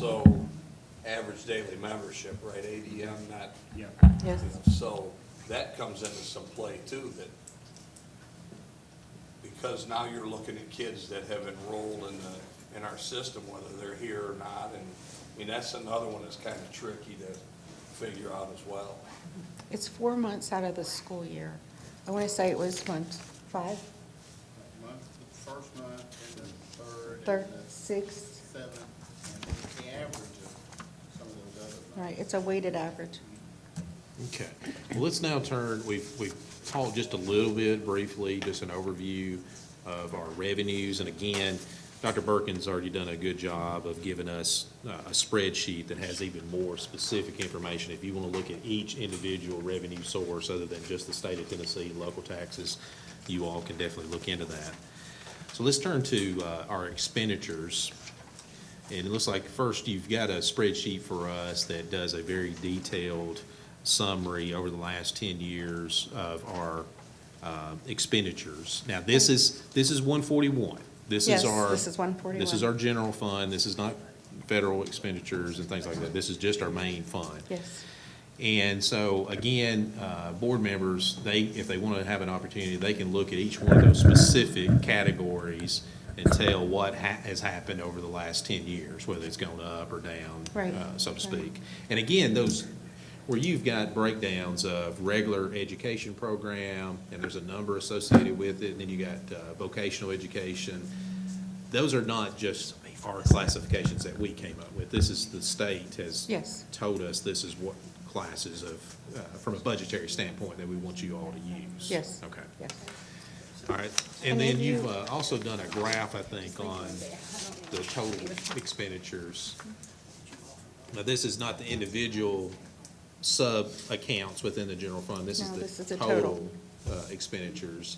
also average daily membership, right, ADM, not, Yeah. Yes. so that comes into some play too, that because now you're looking at kids that have enrolled in our system, whether they're here or not, and, I mean, that's another one that's kind of tricky to figure out as well. It's 4 months out of the school year. I want to say it was month 5, The first month, and the third, third, and the 6th. seventh, and the average of some of those other months. Right, it's a weighted average. Okay. Well, let's now turn, we've talked just a little bit briefly, just an overview of our revenues. And again, Dr. Birkin's already done a good job of giving us a spreadsheet that has even more specific information. If you want to look at each individual revenue source other than just the state of Tennessee, local taxes, you all can definitely look into that. So let's turn to our expenditures. And it looks like first you've got a spreadsheet for us that does a very detailed summary over the last 10 years of our expenditures. Now, this is 141. This Yes, is our. this is 141. This is our general fund. This is not federal expenditures and things like that. This is just our main fund. Yes. And so, again, board members, if they want to have an opportunity, they can look at each one of those specific categories and tell what has happened over the last 10 years, whether it's gone up or down, Right. So to Right. speak. And again, those, where you've got breakdowns of regular education program, and there's a number associated with it, and then you got vocational education. Those are not just our classifications that we came up with. This is, the state has Yes. told us this is what classes of, from a budgetary standpoint, that we want you all to use. Yes. Okay. Yes. All right. And And then if you- you've also done a graph, I think, on the total expenditures. Now, this is not the individual sub-accounts within the general fund. This No, this is is the a total. total expenditures.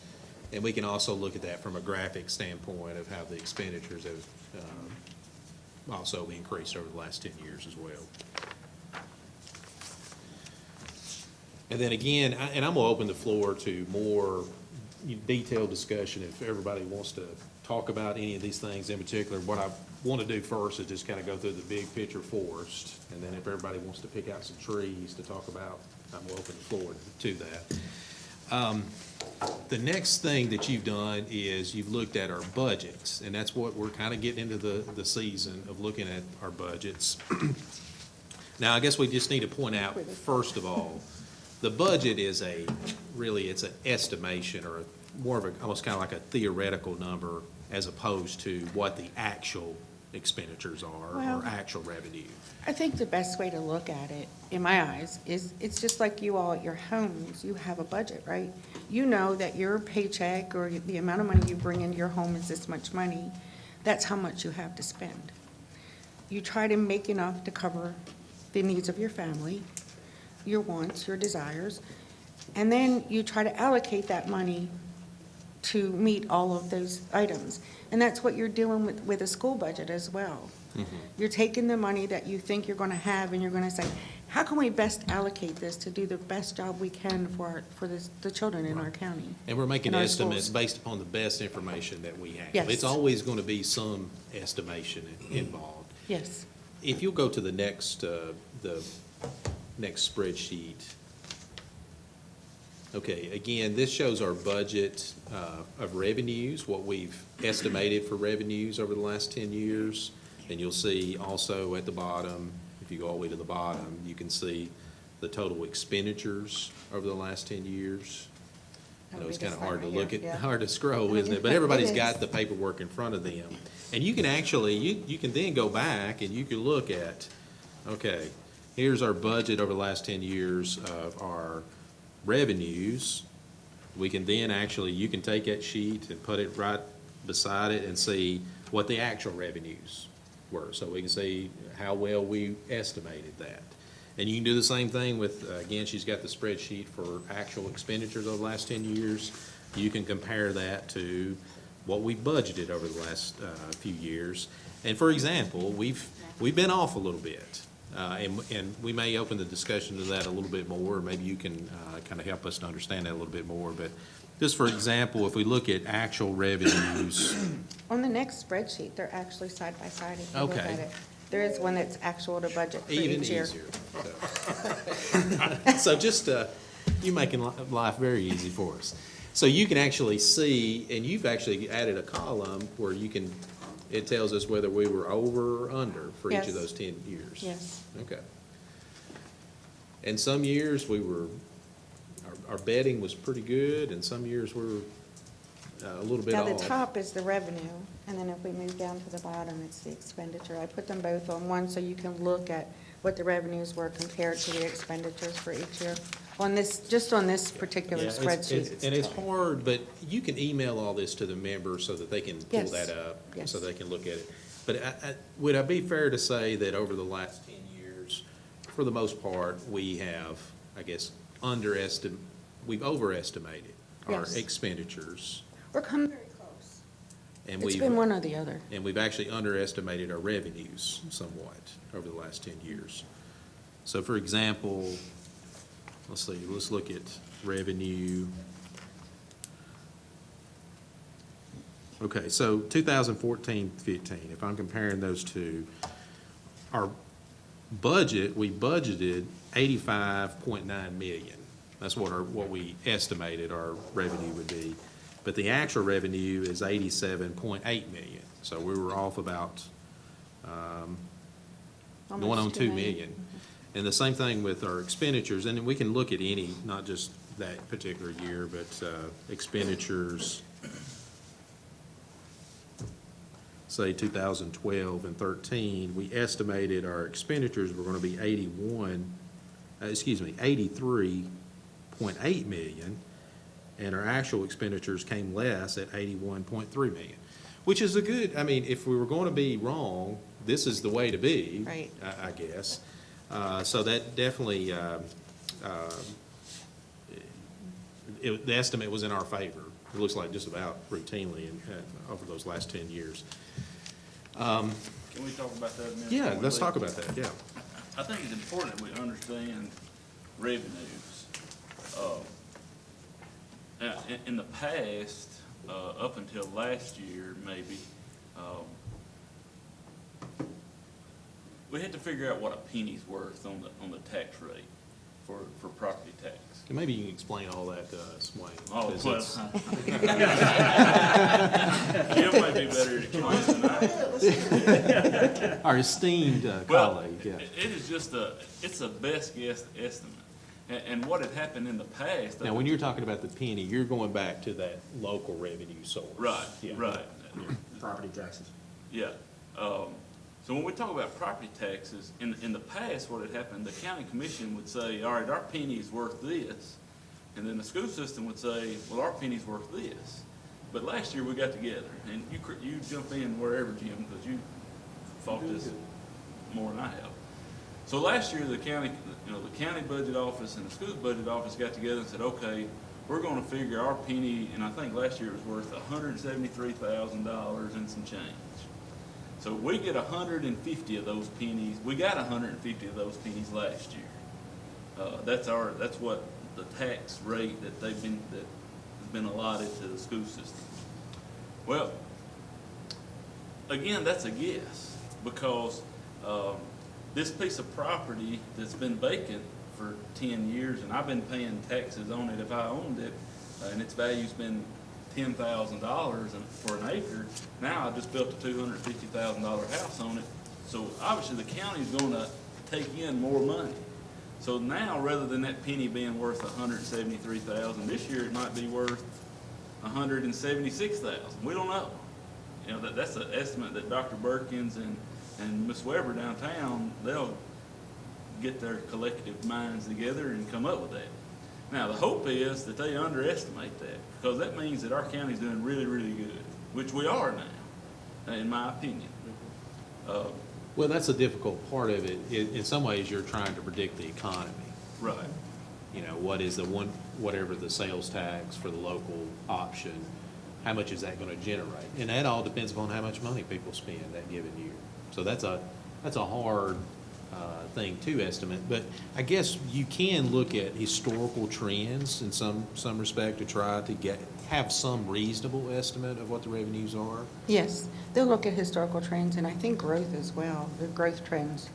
And we can also look at that from a graphic standpoint of how the expenditures have also increased over the last 10 years as well. And then again, and I'm going to open the floor to more detailed discussion if everybody wants to talk about any of these things in particular. What I want to do first is just kind of go through the big picture first, and then if everybody wants to pick out some trees to talk about, I'm going to open the floor to that. The next thing that you've done is you've looked at our budgets, and that's what we're kind of getting into the season of looking at our budgets. Now, I guess we just need to point out, first of all, the budget is it's an estimation, or more of almost kind of like a theoretical number, as opposed to what the actual expenditures are, Well, or actual revenue. I think the best way to look at it, in my eyes, is it's just like you all at your homes. You have a budget, right? You know that your paycheck or the amount of money you bring into your home is this much money. That's how much you have to spend. You try to make enough to cover the needs of your family, your wants, your desires, and then you try to allocate that money to meet all of those items. And that's what you're doing with a school budget as well. You're taking the money that you think you're going to have, and you're going to say, how can we best allocate this to do the best job we can for the children in our county? And we're making in our estimates schools? based upon the best information that we have. Yes. It's always going to be some estimation involved. Yes. If you'll go to the next spreadsheet. Okay, again, this shows our budget of revenues, what we've estimated for revenues over the last 10 years. And you'll see also at the bottom, if you go all the way to the bottom, you can see the total expenditures over the last 10 years. I know it's kind of hard to look at, hard to scroll, isn't it? But everybody's got the paperwork in front of them. And you can actually, you can then go back and you can look at, okay, here's our budget over the last 10 years of our revenues. We can then actually, you can take that sheet and put it right beside it and see what the actual revenues were. So we can see how well we estimated that. And you can do the same thing with, again, she's got the spreadsheet for actual expenditures over the last 10 years. You can compare that to what we budgeted over the last few years. And for example, we've been off a little bit. And we may open the discussion to that a little bit more, or maybe you can kind of help us to understand that a little bit more. But just for example, if we look at actual revenues. On the next spreadsheet, they're actually side by side if you look Okay. at it. There is one that's actual to budget for Even each year. easier. So just, you're making life very easy for us. So you can actually see, and you've actually added a column where you can, it tells us whether we were over or under for each Yes. of those 10 years. Yes. Okay. And some years we were, our betting was pretty good, and some years we were a little bit Now, off. the top is the revenue, and then if we move down to the bottom, it's the expenditure. I put them both on one so you can look at what the revenues were compared to the expenditures for each year. On this, just on this particular Yeah, spreadsheet. and it's tough. hard, but you can email all this to the members so that they can pull Yes. that up, Yes. so they can look at it. But would I be fair to say that over the last 10 years, for the most part, we have, I guess, we've overestimated our Yes. expenditures, We're coming very close. and It's we've, been one or the other. and we've actually underestimated our revenues somewhat over the last 10 years. So for example, let's see, let's look at revenue. Okay, so 2014-15, if I'm comparing those two, our budget, we budgeted 85.9 million. That's what we estimated our revenue would be. But the actual revenue is 87.8 million. So we were off about, going on Almost 2 million. And the same thing with our expenditures, and we can look at any, not just that particular year, but expenditures, say 2012 and 13, we estimated our expenditures were going to be 83.8 million, and our actual expenditures came less at 81.3 million, which is a good, I mean, if we were going to be wrong, this is the way to be, Right. I guess. So that definitely, the estimate was in our favor. It looks like just about routinely over those last 10 years. Can we talk about that a minute? Yeah, before we let's leave? talk about that, yeah. I think it's important that we understand revenues. In the past, up until last year, maybe, we had to figure out what a penny's worth on the tax rate for property tax. And maybe you can explain all that to us, Wayne. Oh, 'cause well, it's- Jim might be better at explaining than I. Our esteemed Well, colleague, yeah. it is just it's a best guess estimate. And what had happened in the past. Now, when you're talking about the penny, you're going back to that local revenue source. Right, Yeah. right, Property taxes. yeah. So when we talk about property taxes, in the past, what had happened, the county commission would say, all right, our penny is worth this. And then the school system would say, well, our penny's worth this. But last year, we got together, and you jump in wherever, Jim, because you fought this more than I have. So last year, the county budget office and the school budget office got together and said, okay, we're gonna figure our penny, and I think last year it was worth $173,000 and some change. So we get 150 of those pennies, we got 150 of those pennies last year. That's what the tax rate that has been allotted to the school system. Well, again, that's a guess, because this piece of property that's been vacant for 10 years, and I've been paying taxes on it if I owned it, and its value's been $10,000 for an acre. Now I just built a $250,000 house on it, so obviously the county's gonna take in more money. So now, rather than that penny being worth $173,000, this year it might be worth $176,000. We don't know. You know, that's an estimate that Dr. Burkins and Ms. Weber downtown, they'll get their collective minds together and come up with that. Now, the hope is that they underestimate that, because that means that our county's doing really, really good, which we are now, in my opinion. Well, that's a difficult part of it. In some ways, you're trying to predict the economy. Right. You know, what is whatever the sales tax for the local option, how much is that gonna generate? And that all depends upon how much money people spend that given year. So that's a hard thing to estimate. But I guess you can look at historical trends in some respect to try to have some reasonable estimate of what the revenues are. Yes, they'll look at historical trends and I think growth as well, the growth trends.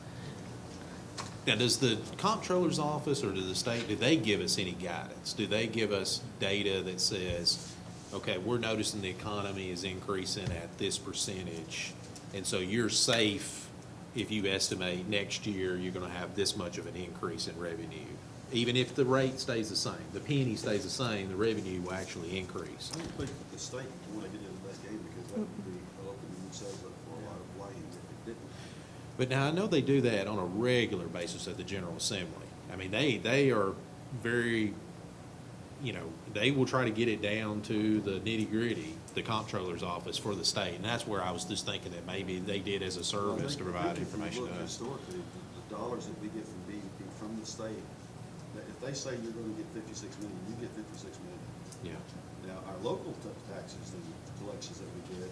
Now, does the comptroller's office or does the state, do they give us any guidance? Do they give us data that says, okay, we're noticing the economy is increasing at this percentage, and so you're safe if you estimate next year you're gonna have this much of an increase in revenue? Even if the rate stays the same, the penny stays the same, the revenue will actually increase. I don't think that the state would want to get into that game because that would be opening themselves up for a lot of blame if it didn't. But now, I know they do that on a regular basis at the General Assembly. I mean, they are very, they will try to get it down to the nitty-gritty, the comptroller's office for the state. And that's where I was just thinking that maybe they did as a service to provide information to us. Historically, the dollars that we get from DEP from the state, that if they say you're going to get 56 million, you get 56 million. Yeah. Now, our local taxes and collections that we get,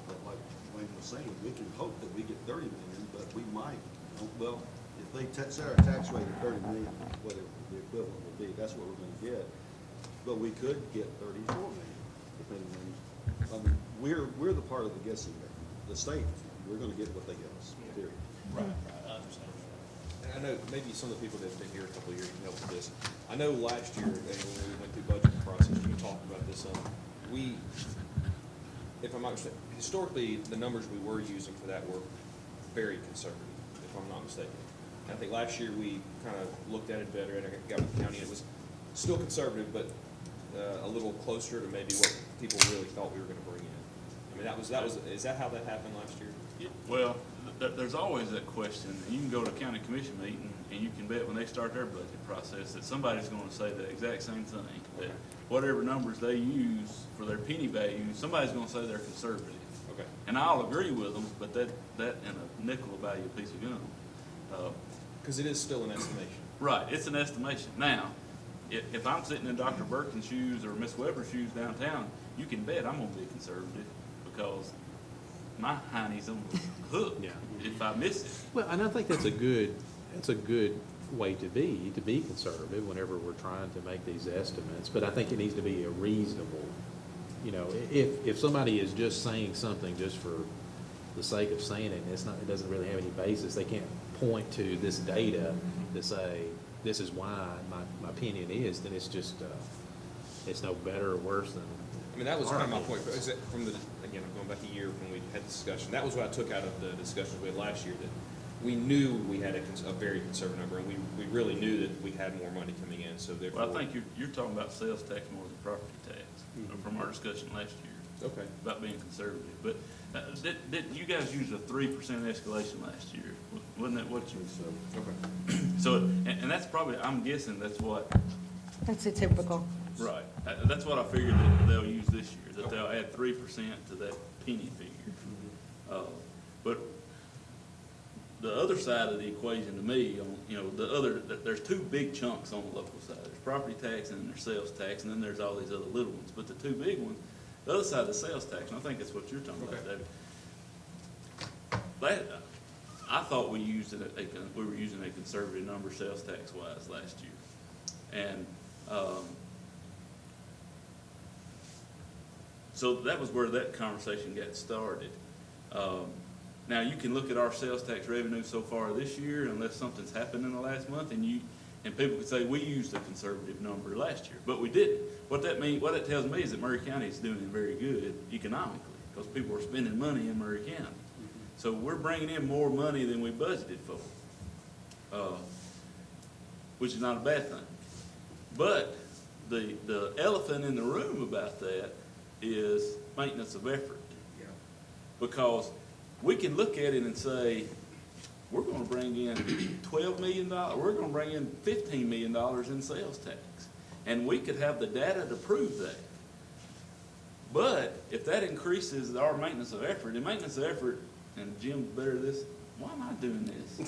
but like Wayne was saying, we can hope that we get 30 million, but we might, well, if they set our tax rate at 30 million, whatever the equivalent will be, that's what we're going to get. But we could get 34 million, depending on, we're the part of the guessing game. The state, we're going to get what they give us, period. Right, I understand. And I know maybe some of the people that have been here a couple of years can help with this. I know last year, when we went through budget process, you talked about this, if I'm not mistaken, historically, the numbers we were using for that were very conservative, if I'm not mistaken. And I think last year we kind of looked at it better and I got with the county, and it was still conservative, but a little closer to maybe what people really thought we were going to bring in. I mean, is that how that happened last year? Well, there's always that question. You can go to a county commission meeting, and you can bet when they start their budget process that somebody's going to say the exact same thing, that whatever numbers they use for their penny value, somebody's going to say they're conservative. Okay. And I'll agree with them, but that and a nickel will buy you a piece of gum. Because it is still an estimation. Right, it's an estimation. Now, if I'm sitting in Dr. Burton's shoes or Miss Weber's shoes downtown, you can bet I'm going to be conservative because my hiney's on the hook Yeah. if I miss it. Well, and I think that's a good way to be conservative whenever we're trying to make these estimates. But I think it needs to be a reasonable, if somebody is just saying something just for the sake of saying it, and it doesn't really have any basis, they can't point to this data to say, this is why my opinion is, then it's just, it's no better or worse than. I mean, that was kind of my point, but is it from again, I'm going back a year when we had the discussion, that was what I took out of the discussions we had last year, that we knew we had a very conservative number, and we really knew that we had more money coming in, so therefore. Well, I think you're talking about sales tax more than property tax from our discussion last year. Okay. About being conservative. But did you guys use a 3% escalation last year? Wasn't that what you? Okay. So, and that's probably, I'm guessing that's what. That's a typical. Right. That's what I figured that they'll use this year, that they'll add 3% to that penny figure. But the other side of the equation to me, there's two big chunks on the local side. There's property tax and then there's sales tax, and then there's all these other little ones. But the two big ones, the other side of the sales tax, and I think that's what you're talking about, David. I thought we were using a conservative number sales tax wise last year, and so that was where that conversation got started. Now you can look at our sales tax revenue so far this year, unless something's happened in the last month, and people could say we used a conservative number last year, but we didn't. What that tells me is that Murray County is doing very good economically because people are spending money in Murray County. So we're bringing in more money than we budgeted for, which is not a bad thing. But the elephant in the room about that is maintenance of effort. Yeah. Because we can look at it and say, we're going to bring in $12 million, we're going to bring in $15 million in sales tax. And we could have the data to prove that. But if that increases our maintenance of effort, and maintenance of effort, and Jim's better at this why am I doing this?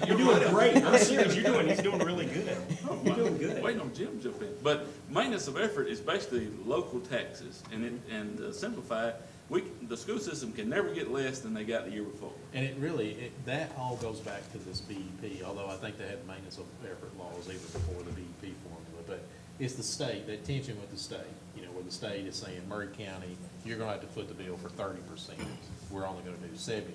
You're doing great. I'm serious. He's doing really good. You're doing good. Waiting on Jim to jump in. But maintenance of effort is basically local taxes, and simplified, the school system can never get less than they got the year before. And it really, that all goes back to this BEP, although I think they had maintenance of effort laws even before the BEP formula. But it's the state, that tension with the state, where the state is saying, Murray County, you're gonna have to foot the bill for 30%. We're only gonna do 70%.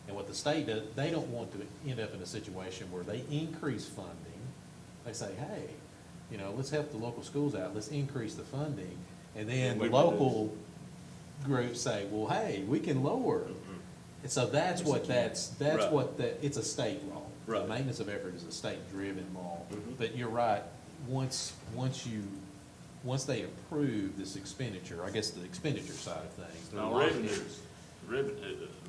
And what the state does, they don't want to end up in a situation where they increase funding. They say, hey, let's help the local schools out, let's increase the funding. And then the local groups say, well, hey, we can lower. And so that's what it's a state law. Right. The maintenance of effort is a state-driven law. But you're right, once they approve this expenditure, I guess the expenditure side of things. Now, revenues,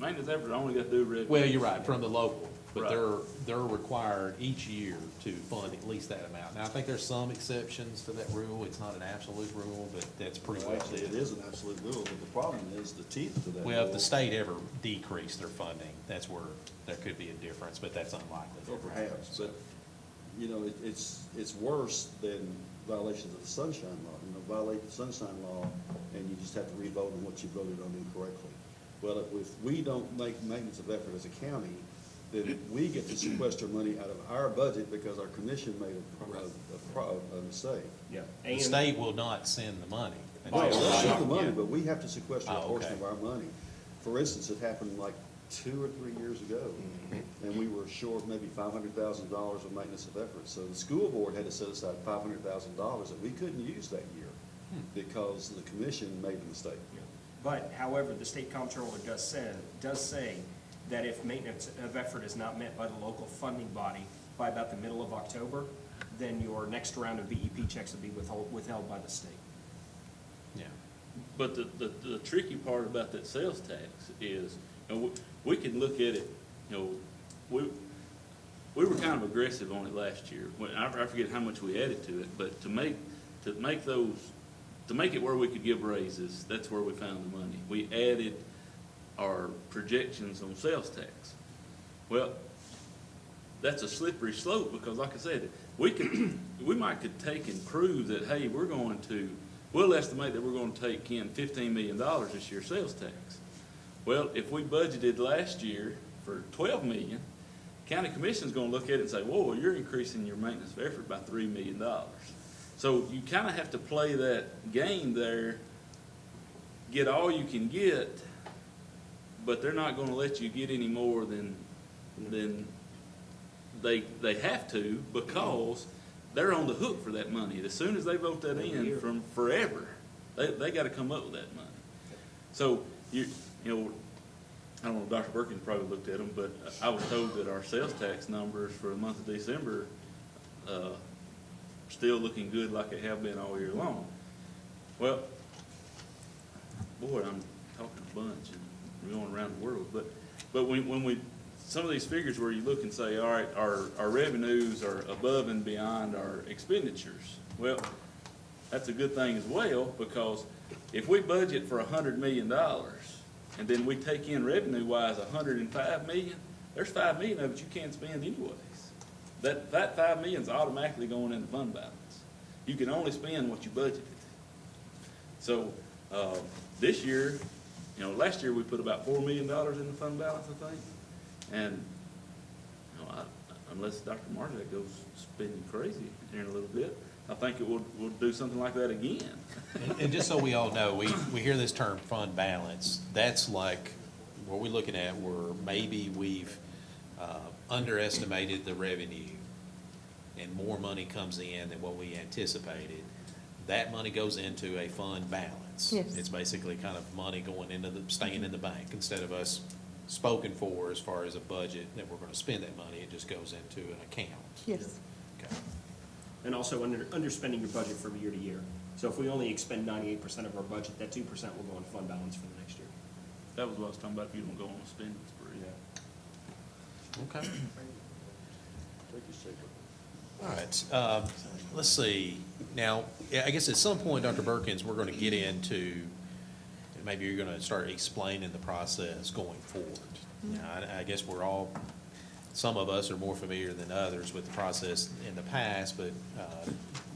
maintenance effort only got to do revenue. Well, you're right, from the local, but Right. they're required each year to fund at least that amount. Now, I think there's some exceptions to that rule. It's not an absolute rule, but that's pretty Well, much actually, it it. is an absolute rule, but the problem is the teeth to that. Well, if rule. the state ever decreased their funding, that's where there could be a difference, but that's unlikely. Or perhaps, but, it's worse than violations of the sunshine law. Violate the sunshine law, and you just have to re-vote on what you voted on incorrectly. Well, if we don't make maintenance of effort as a county, then we get to sequester money out of our budget because our commission made a mistake. Yeah. The And state will not send the money. Oh, until- they'll send the money, but we have to sequester a Oh, portion okay. of our money. For instance, it happened like 2 or 3 years ago, and we were short maybe $500,000 of maintenance of effort. So the school board had to set aside $500,000 that we couldn't use that year because the commission made a mistake. But however, the state comptroller does say that if maintenance of effort is not met by the local funding body by about the middle of October, then your next round of BEP checks will be withheld by the state. Yeah. But the tricky part about that sales tax is, we can look at it, we were kind of aggressive on it last year. I forget how much we added to it, but to make it where we could give raises, that's where we found the money. We added our projections on sales tax. Well, that's a slippery slope because, like I said, we might could take and prove that, hey, we'll estimate that we're going to take in $15 million this year sales tax. Well, if we budgeted last year for $12 million, county commission's going to look at it and say, whoa, you're increasing your maintenance of effort by $3 million. So you kind of have to play that game there, get all you can get, but they're not going to let you get any more than they have to because they're on the hook for that money. As soon as they vote that in from forever, they got to come up with that money. So I don't know, Dr. Perkins probably looked at them, but I was told that our sales tax numbers for the month of December still looking good like they have been all year long. Well, boy, I'm talking a bunch and going around the world, but when some of these figures where you look and say, all right, our revenues are above and beyond our expenditures. Well, that's a good thing as well, because if we budget for $100 million and then we take in revenue-wise $105 million, there's $5 million of it you can't spend anyways. That $5 million is automatically going into fund balance. You can only spend what you budgeted. So this year, last year we put about $4 million in the fund balance, I think. And unless Dr. Marzak goes spending crazy here in a little bit, I think we'll do something like that again. And just so we all know, we hear this term fund balance. That's like what we're looking at where maybe we've underestimated the revenue and more money comes in than what we anticipated. That money goes into a fund balance. Yes. It's basically kind of money going into staying in the bank instead of us spoken for as far as a budget that we're going to spend that money. It just goes into an account. Yes. Okay. And also underspending your budget from year to year. So if we only expend 98% of our budget, that 2% will go in fund balance for the next year. That was what I was talking about if you don't go on a spending spree. Okay. Take your seat. All right, let's see. Now, I guess at some point, Dr. Perkins, we're going to get into, maybe you're gonna start explaining the process going forward. You know, I guess we're all, some of us are more familiar than others with the process in the past, but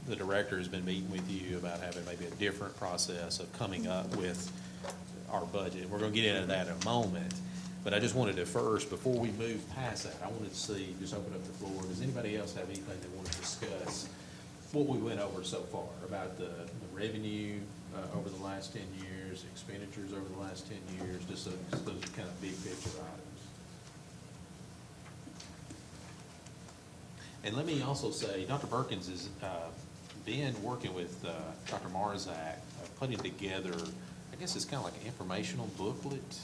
the director has been meeting with you about having maybe a different process of coming up with our budget. We're gonna get into that in a moment, but I just wanted to first, before we move past that, I wanted to see, just open up the floor. Does anybody else have anything they want to discuss what we went over so far about the revenue over the last 10 years, expenditures over the last 10 years, just those kind of big picture items? And let me also say, Dr. Perkins has been working with Dr. Marzak, putting together, I guess it's kind of like an informational booklet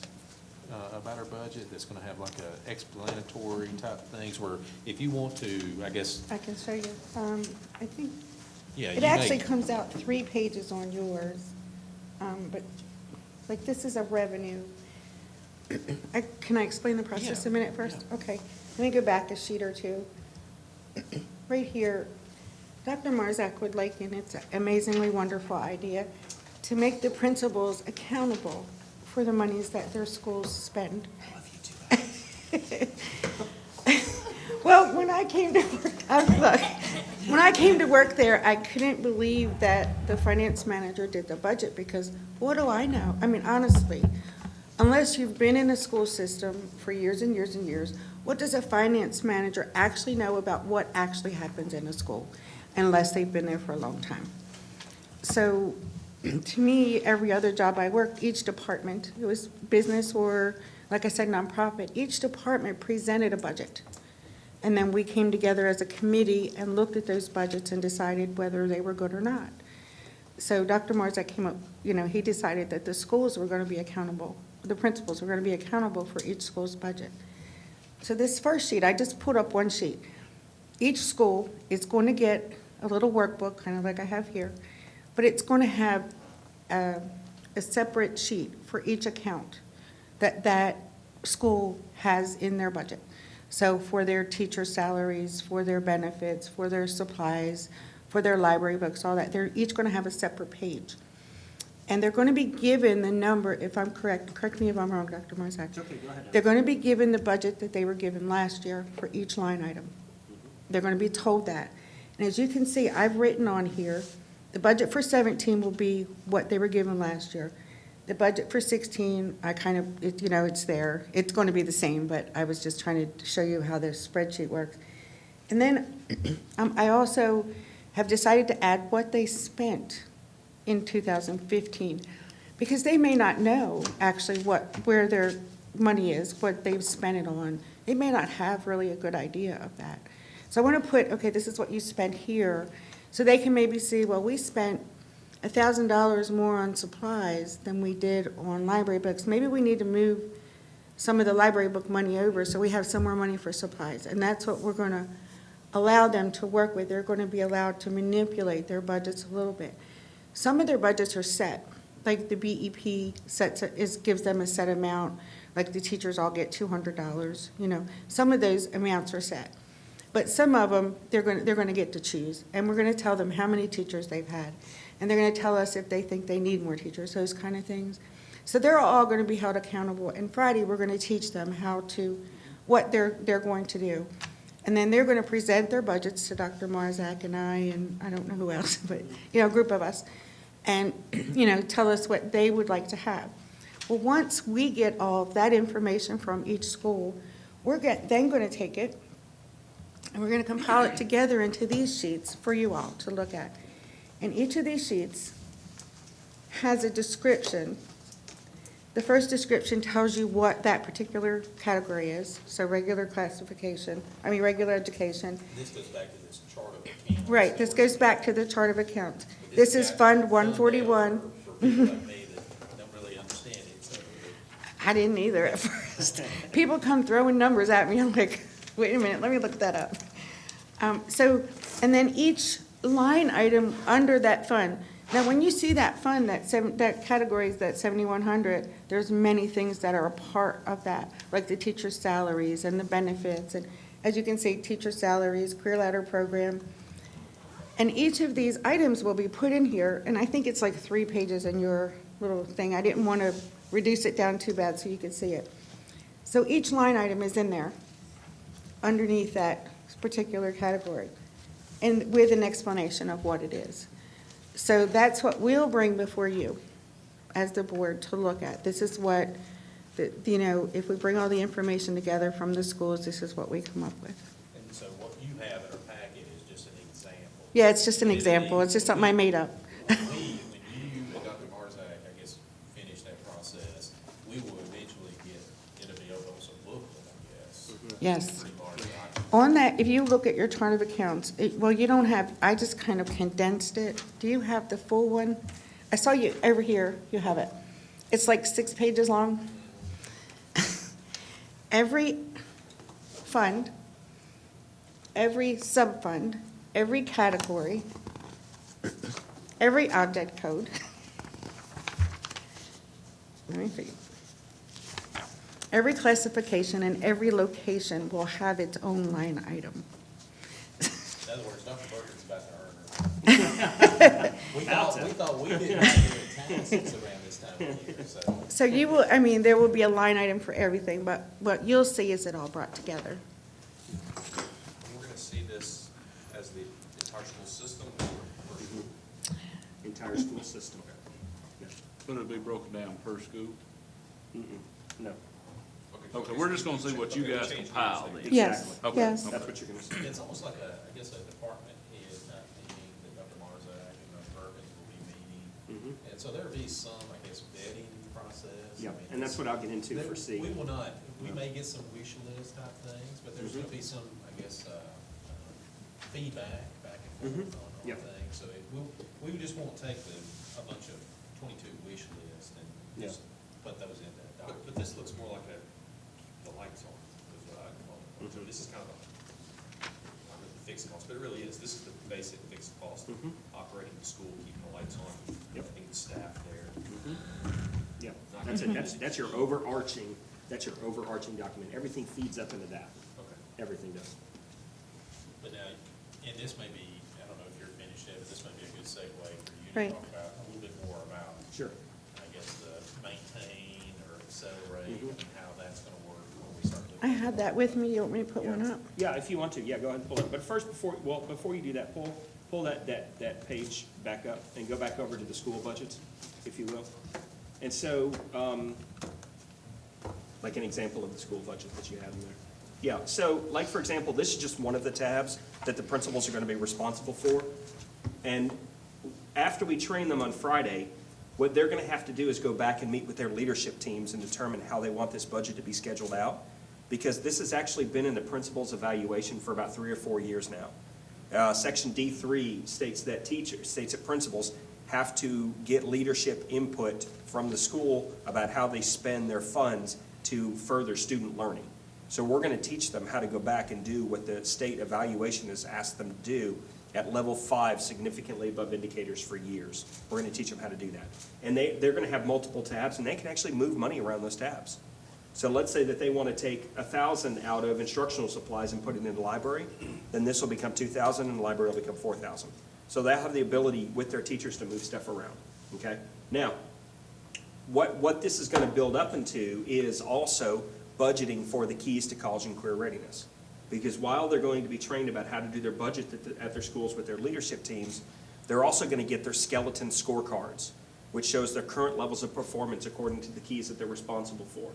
about our budget that's going to have like a explanatory type things where if you want to, I guess. I can show you. I think, Yeah. it actually comes out 3 pages on yours. But, like, this is a revenue. Can I explain the process a minute first? Yeah. Okay. Let me go back a sheet or two. Right here, Dr. Marzak would like, and it's an amazingly wonderful idea, to make the principals accountable for the monies that their schools spend. Well, when I came to work, when I came to work there, I couldn't believe that the finance manager did the budget, because what do I know? I mean, honestly, unless you've been in a school system for years and years and years, what does a finance manager actually know about what actually happens in a school, unless they've been there for a long time? So, to me, every other job I worked, each department, it was business or, like I said, nonprofit, each department presented a budget. And then we came together as a committee and looked at those budgets and decided whether they were good or not. So Dr. Marzak came up, he decided that the schools were going to be accountable, the principals were going to be accountable for each school's budget. So this first sheet, I just put up one sheet. Each school is going to get a little workbook, kind of like I have here, but it's going to have a separate sheet for each account that school has in their budget. So for their teacher salaries, for their benefits, for their supplies, for their library books, all that, they're each going to have a separate page. And they're going to be given the number, if I'm correct me if I'm wrong, Dr. Marzak. It's okay, go ahead. They're going to be given the budget that they were given last year for each line item. They're going to be told that. And as you can see, I've written on here, the budget for 17 will be what they were given last year. The budget for 16, it's there. It's going to be the same, but I was just trying to show you how the spreadsheet works. And then I also have decided to add what they spent in 2015, because they may not know actually where their money is, what they've spent it on. They may not have really a good idea of that. So I want to put, okay, this is what you spent here, so they can maybe see, well, we spent $1,000 more on supplies than we did on library books. Maybe we need to move some of the library book money over so we have some more money for supplies. And that's what we're going to allow them to work with. They're going to be allowed to manipulate their budgets a little bit. Some of their budgets are set, like the BEP gives them a set amount, like the teachers all get $200, Some of those amounts are set. But some of them, they're going to get to choose. And we're going to tell them how many teachers they've had. And they're going to tell us if they think they need more teachers, those kind of things. So they're all going to be held accountable. And Friday, we're going to teach them what they're going to do. And then they're going to present their budgets to Dr. Marzak and I don't know who else, but, a group of us. And, tell us what they would like to have. Well, once we get all of that information from each school, we're then going to take it and we're going to compile it together into these sheets for you all to look at. And each of these sheets has a description. The first description tells you what that particular category is. So regular education. This goes back to this chart of accounts. Right, this goes back to the chart of accounts. This is Fund 141. For people like me that don't really understand it. So. I didn't either at first. People come throwing numbers at me. I'm like, wait a minute, let me look that up. And then each line item under that fund. Now, when you see that fund, that category is that 7,100, there's many things that are a part of that, like the teacher salaries and the benefits. And as you can see, teacher salaries, career ladder program. And each of these items will be put in here, and I think it's like 3 pages in your little thing. I didn't want to reduce it down too bad so you could see it. So each line item is in there underneath that particular category and with an explanation of what it is. So that's what we'll bring before you as the board to look at. This is what, you know, if we bring all the information together from the schools, this is what we come up with. And so what you have in our packet is just an example. Yeah, it's just an example. It's just something I made up. When you and Dr. Marzak, I guess, finish that process, we will eventually it'll be almost a booklet, I guess. Yes. Pretty large document. On that, if you look at your chart of accounts, well, you don't have, I just kind of condensed it. Do you have the full one? I saw you over here, you have it. It's like 6 pages long. Every fund, every sub-fund, every category, every object code. Let me figure. Every classification and every location will have its own line item. In other words, Dr. Burton's about to earn her. We thought we didn't have any taxes around this time of year, so. So you will, I mean, there will be a line item for everything, but what you'll see is it all brought together. We're gonna see this as the entire school system or Entire school system. But it'll be broken down per school? No. Okay, we're just gonna see what you guys compiled then. Yes, Exactly. Okay, yes. okay. That's what you're gonna see. It's almost like I guess a department head type meeting that Dr. Marzak and Dr. Perkins will be meeting. And so there'll be some, I guess, vetting process. I Yep, mean, and that's what I'll get into for C. We will not, we may get some wish list type things, but there's gonna be some, I guess, feedback back and forth on Yep. things. So we just won't take a bunch of 22 wish lists and Yeah. just put those in that document. But this looks more like the lights on, is what I call it. So this is kind of not really the fixed cost, but it really is. This is the basic fixed cost of operating the school, keeping the lights on, Yep. having the staff there. Yeah, that's it, that's your overarching document. Everything feeds up into that. Okay. Everything does. But now, and this may be, I don't know if you're finished yet, but this may be a good segue for you Right. to talk about, a little bit more about, Sure. I guess, the maintain or accelerate Mhm. and how that's gonna work when we start looking. I had that with me. You want me to put one up? Yeah, if you want to, yeah, go ahead and pull it. But first, before you do that, pull that page back up and go back over to the school budgets, if you will. And so, like an example of the school budget that you have in there. Yeah, so like, for example, this is just one of the tabs that the principals are gonna be responsible for. And after we train them on Friday, what they're gonna have to do is go back and meet with their leadership teams and determine how they want this budget to be scheduled out. Because this has actually been in the principal's evaluation for about 3 or 4 years now. Section D3 states that principals have to get leadership input from the school about how they spend their funds to further student learning. So we're going to teach them how to go back and do what the state evaluation has asked them to do at level 5, significantly above indicators for years. We're going to teach them how to do that. And they're going to have multiple tabs, and they can actually move money around those tabs. So let's say that they want to take 1,000 out of instructional supplies and put it in the library, then this will become 2,000 and the library will become 4,000. So they'll have the ability with their teachers to move stuff around, okay? Now, what this is going to build up into is also budgeting for the keys to college and career readiness. Because while they're going to be trained about how to do their budget at their schools with their leadership teams, they're also going to get their skeleton scorecards, which shows their current levels of performance according to the keys that they're responsible for.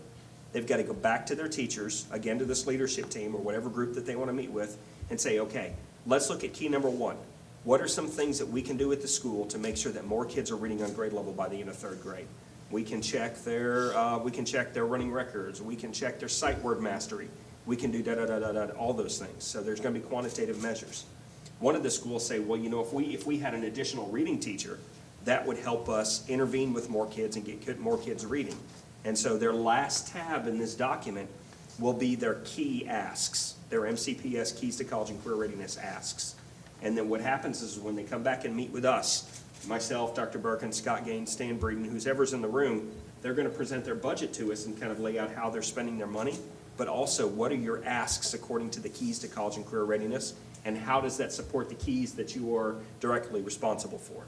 They've got to go back to their teachers, again to this leadership team or whatever group that they want to meet with, and say, okay, let's look at key number 1. What are some things that we can do at the school to make sure that more kids are reading on grade level by the end of 3rd grade? We can check their running records. We can check their sight word mastery. We can do da-da-da-da-da, all those things. So there's going to be quantitative measures. One of the schools say, well, you know, if we had an additional reading teacher, that would help us intervene with more kids and get more kids reading. And so their last tab in this document will be their key asks, their MCPS Keys to College and Career Readiness asks. And then what happens is when they come back and meet with us, myself, Dr. Birkin, Scott Gaines, Stan Breeden, whoever's in the room, they're going to present their budget to us and kind of lay out how they're spending their money, but also what are your asks according to the Keys to College and Career Readiness, and how does that support the keys that you are directly responsible for?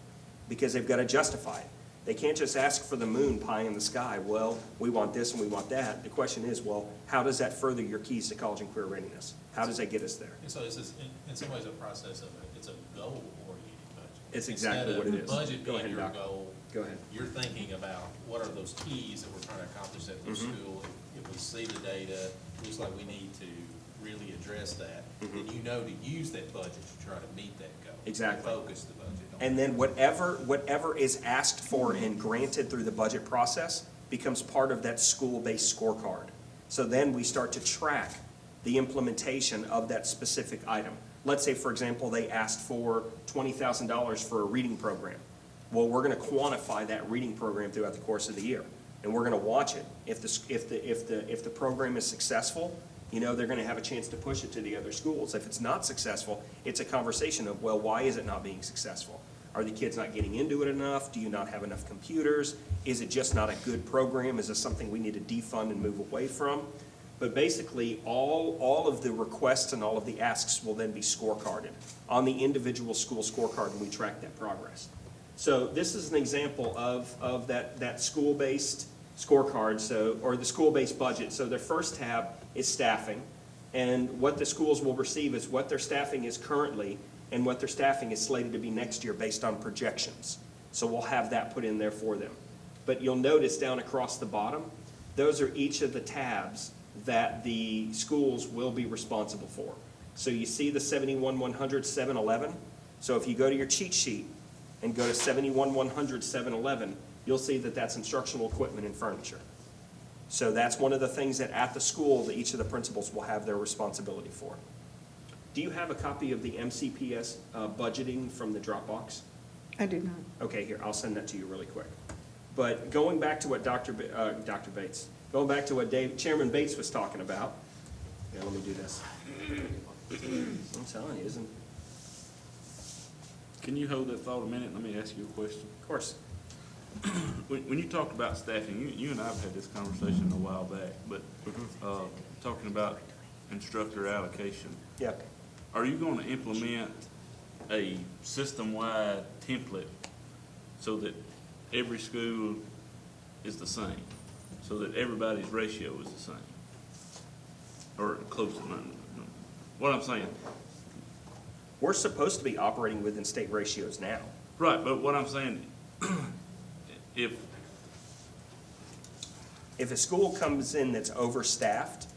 Because they've got to justify it. They can't just ask for the moon pie in the sky. Well, we want this and we want that. The question is, well, how does that further your keys to college and career readiness? How does that get us there? And so this is, in some ways, a process of, it's a goal-oriented budget. It's exactly what it is. Instead of budget Go being ahead, your Doc. goal, Go ahead. you're thinking about what are those keys that we're trying to accomplish at the school. If we see the data, looks like we need to really address that, then you know to use that budget to try to meet that goal. Exactly. Focus the budget on. And then whatever is asked for and granted through the budget process becomes part of that school-based scorecard. So then we start to track the implementation of that specific item. Let's say, for example, they asked for $20,000 for a reading program. Well, we're gonna quantify that reading program throughout the course of the year, and we're gonna watch it. If the program is successful, you know, they're gonna have a chance to push it to the other schools. If it's not successful, it's a conversation of, well, why is it not being successful? Are the kids not getting into it enough? Do you not have enough computers? Is it just not a good program? Is this something we need to defund and move away from? But basically, all of the requests and all of the asks will then be scorecarded on the individual school scorecard, and we track that progress. So this is an example of that school-based scorecard, or the school-based budget. So the first tab is staffing, and what the schools will receive is what their staffing is currently and what their staffing is slated to be next year based on projections. So we'll have that put in there for them. But you'll notice down across the bottom, those are each of the tabs that the schools will be responsible for. So you see the 71-100, 711. So if you go to your cheat sheet and go to 71-100, 711, you'll see that that's instructional equipment and furniture. So that's one of the things that at the school, that each of the principals will have their responsibility for. Do you have a copy of the MCPS budgeting from the Dropbox? I do not. Okay, here, I'll send that to you really quick. But going back to what Dr. Bates, going back to what Chairman Bates was talking about, yeah, let me do this. I'm telling you, isn't, Can you hold that thought a minute? Let me ask you a question. of course. When you talked about staffing, you and I have had this conversation a while back, but, talking about instructor allocation. Yeah. Are you gonna implement a system-wide template so that every school is the same? So that everybody's ratio is the same? Or close to none? What I'm saying, We're supposed to be operating within state ratios now. right, but what I'm saying, if, If a school comes in that's overstaffed,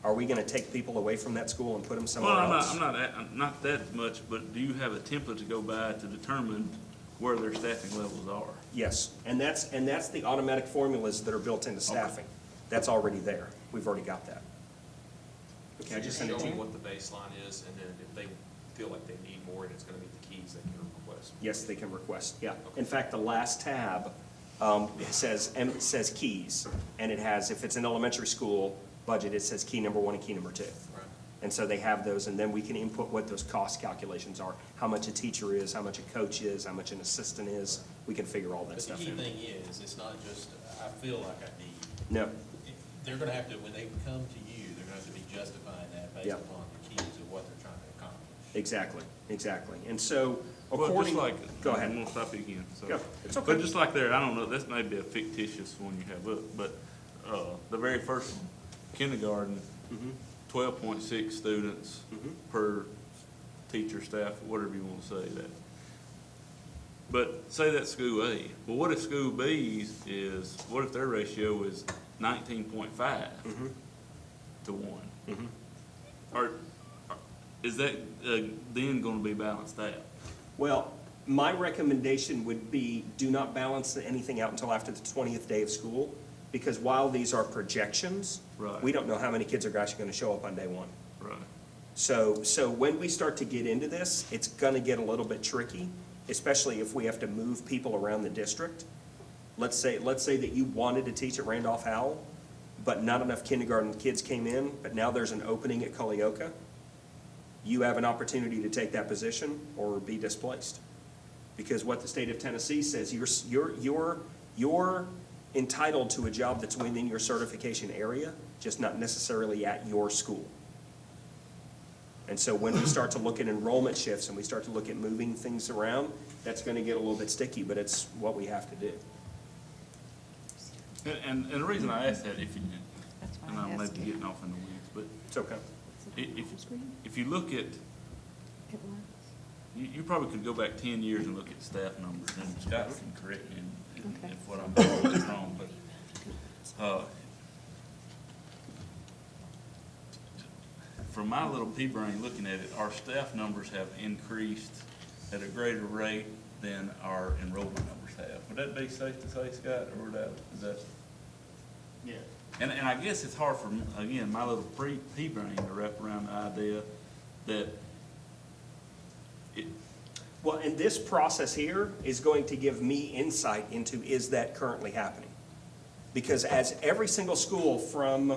are we gonna take people away from that school and put them somewhere well, else? I'm not that much, but do you have a template to go by to determine where their staffing levels are? Yes, and that's the automatic formulas that are built into staffing. That's already there. We've already got that. Okay, I just sent it to Showing you. what the baseline is, and then if they feel like they need more and it's gonna meet the keys, they can request. Yes, they can request, yeah. In fact, the last tab, it says keys, and it has, if it's an elementary school budget, it says key number 1 and key number 2. Right. And so they have those, and then we can input what those cost calculations are, how much a teacher is, how much a coach is, how much an assistant is. We can figure all that But the stuff key in. thing is, it's not just, I feel like I need. No, They're gonna have to, when they come to you, they're gonna have to be justifying that based Yeah. upon the keys of what they're trying to accomplish. exactly. And so, Well, according, just like, go ahead. I'm gonna stop you again. So- Go. It's okay. But just like there, I don't know, this may be a fictitious one you have up, but, the very first one, kindergarten, 12.6 students per teacher, staff, whatever you wanna say that. But say that's school A. Well, what if school B's is, what if their ratio is 19.5 to 1? Is that, then gonna be balanced out? Well, my recommendation would be, do not balance anything out until after the 20th day of school, because while these are projections, Right. we don't know how many kids are actually gonna show up on day one. Right. So when we start to get into this, it's gonna get a little bit tricky, especially if we have to move people around the district. Let's say that you wanted to teach at Randolph Howell, but not enough kindergarten kids came in, but now there's an opening at Culleoka. You have an opportunity to take that position or be displaced. Because what the state of Tennessee says, you're entitled to a job that's within your certification area, just not necessarily at your school. And so when we start to look at enrollment shifts and we start to look at moving things around, that's gonna get a little bit sticky, but it's what we have to do. And the reason I asked that, if you, That's why and I I'm asked maybe you. getting off in the weeds, but It's okay. if you look at, you probably could go back 10 years and look at staff numbers, and Scott can correct me Okay. if what I'm doing is wrong, but, from my little pea brain looking at it, our staff numbers have increased at a greater rate than our enrollment numbers have. Would that be safe to say, Scott, or is that? Yeah. And I guess it's hard for, again, my little pea brain to wrap around the idea that it, Well, and this process here is going to give me insight into, is that currently happening? Because as every single school from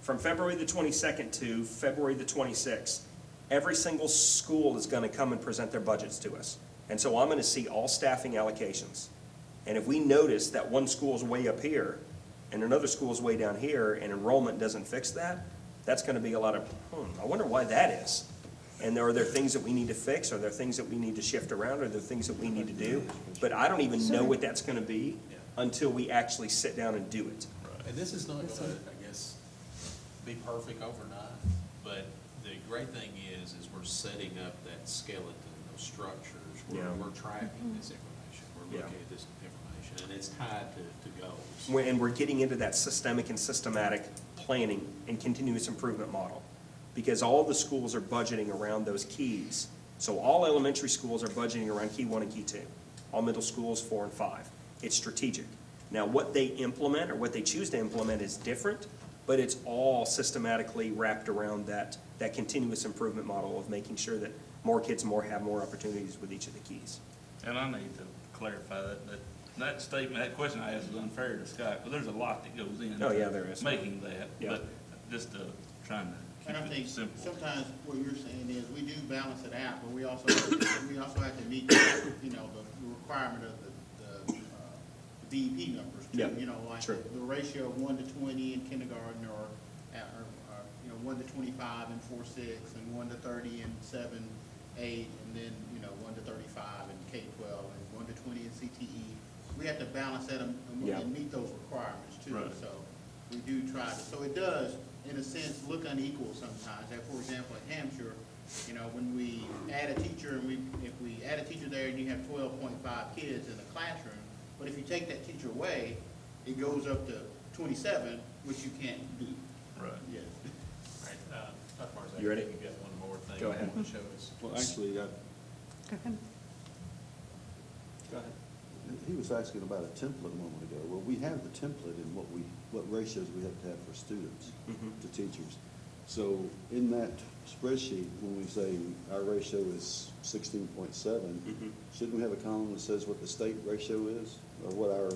from February the 22nd to February the 26th, every single school is going to come and present their budgets to us. And so I'm going to see all staffing allocations. And if we notice that one school is way up here and another school is way down here and enrollment doesn't fix that, that's going to be a lot of, I wonder why that is. And are there things that we need to fix? Are there things that we need to shift around? Are there things that we need to do? But I don't even know what that's going to be until we actually sit down and do it. And this is not gonna, I guess, be perfect overnight, but the great thing is we're setting up that skeleton, those structures, where Yeah. we're tracking this information, we're Yeah. looking at this information, and it's tied to goals. And we're getting into that systemic and systematic planning and continuous improvement model. Because all the schools are budgeting around those keys. So all elementary schools are budgeting around key 1 and key 2. All middle schools, 4 and 5. It's strategic. Now, what they implement or what they choose to implement is different, but it's all systematically wrapped around that continuous improvement model of making sure that more kids have more opportunities with each of the keys. and I need to clarify that statement, that question I asked was unfair to Scott, but there's a lot that goes in. Oh, yeah, there is. Making that, Yeah. but just trying to And I keep think it simple. sometimes what you're saying is we do balance it out, but we also have to meet, the requirement of the DEP numbers too. Yeah, Like true. the ratio of 1 to 20 in kindergarten or 1 to 25 in 4-6 and 1 to 30 in 7-8 and then, 1 to 35 in K-12 and 1 to 20 in CTE. We have to balance that and Yeah. meet those requirements too. Right. So we do try to, so it does, in a sense, look unequal sometimes. Like, for example, at Hampshire, when we add a teacher and if we add a teacher there and you have 12.5 kids in the classroom, but if you take that teacher away, it goes up to 27, which you can't do. Right. Yes. All right, Dr. Marzak, You ready? You've got one more thing Go you ahead. want to show us. Well, actually, Go ahead. Go ahead. he was asking about a template a moment ago. Well, we have the template in what ratios we have to have for students to teachers. So in that spreadsheet, when we say our ratio is 16.7, shouldn't we have a column that says what the state ratio is, or what our?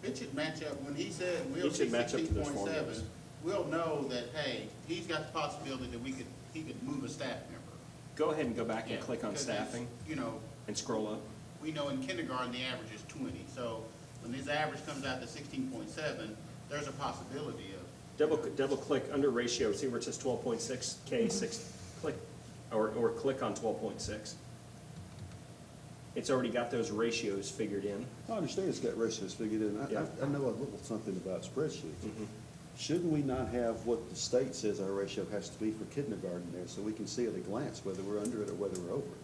It should match up, when he said we'll It see should match up to those 16.7, formulas. we'll know that, hey, he's got the possibility that he could move a staff member. Go ahead and go back and Yeah, click on because that's, staffing and scroll up. We know in kindergarten, the average is 20, so when this average comes out to 16.7, there's a possibility of. Double click under ratio, see where it says 12.6 K6, click, or click on 12.6. It's already got those ratios figured in. I understand it's got ratios figured in. Yeah. I know a little something about spreadsheets. Shouldn't we not have what the state says our ratio has to be for kindergarten there, so we can see at a glance whether we're under it or whether we're over it?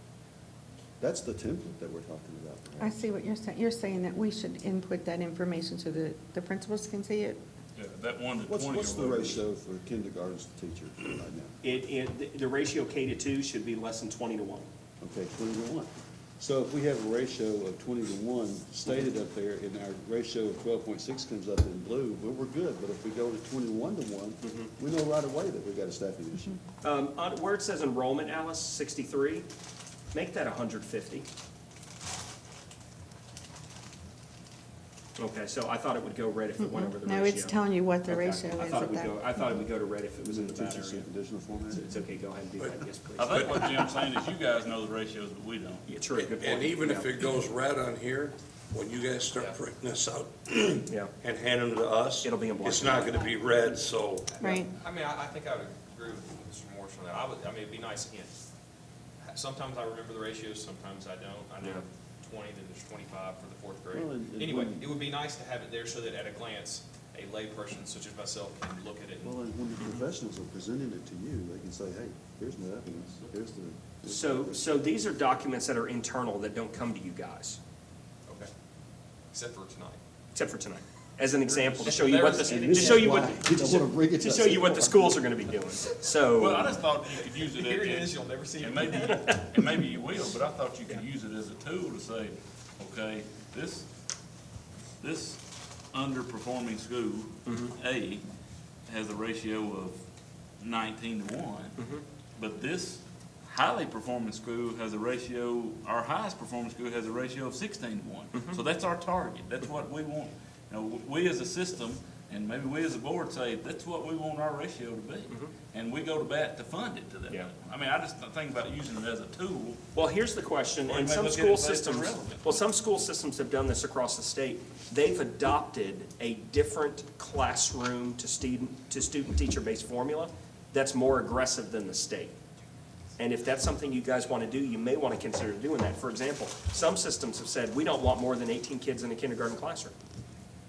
That's the template that we're talking about. I perhaps. see what you're saying. You're saying that we should input that information so the principals can see it? Yeah, that 1 to 20 or What's the whatever. ratio for kindergartens to teachers right now? The ratio K to 2 should be less than 20 to 1. Okay, 20 to 1. So if we have a ratio of 20 to 1 stated up there, and our ratio of 12.6 comes up in blue, well, we're good. But if we go to 21 to 1, we know right away that we've got a staffing issue. On where it says enrollment, Alice, 63, make that 150. Okay, so I thought it would go red if it went over the ratio. No, it's telling you what the Okay. ratio is I thought it at would that. go, I thought it would go to red if it was in the bad Teachers area. in conditional format? It's okay, go ahead and do that, yes, please. I think what Jim's saying is you guys know the ratios, but we don't. Yeah, true, good point. And even if Yeah. it goes red on here, when you guys start printing this out Yeah, and handing it to us, It'll be in black it's and not white. gonna be red, so. Right. I mean, I think I would agree with Mr. Morris on that. It'd be nice, again, sometimes I remember the ratios, sometimes I don't. I know 20, then there's 25 for the fourth Well, grade. and Anyway, when- it would be nice to have it there so that at a glance, a layperson such as myself can look at it. Well, and when the professionals are presenting it to you, they can say, hey, here's the evidence, here's the. So these are documents that are internal that don't come to you guys, Okay. Except for tonight. except for tonight. As an example, to show you what the, And to this show is you why what, I don't wanna bring it to to show you what the us. schools are gonna be doing. Well, I So, just thought you could use it Here it as, is, you'll never see it and maybe you will, but I thought you could use it as a tool to say, okay, this underperforming school, A, has a ratio of 19-1, but this highly performing school has a ratio, our highest performing school has a ratio of 16-1. So that's our target, that's what we want. You know, we as a system, and maybe we as a board say, that's what we want our ratio to be. And we go to bat to fund it to that. Yeah. I mean, I just think about using it as a tool. well, here's the question, Or you and may some look at it school and say it's systems, irrelevant. well, some school systems have done this across the state. They've adopted a different classroom to student teacher-based formula that's more aggressive than the state. And if that's something you guys want to do, you may want to consider doing that. For example, some systems have said, we don't want more than 18 kids in a kindergarten classroom.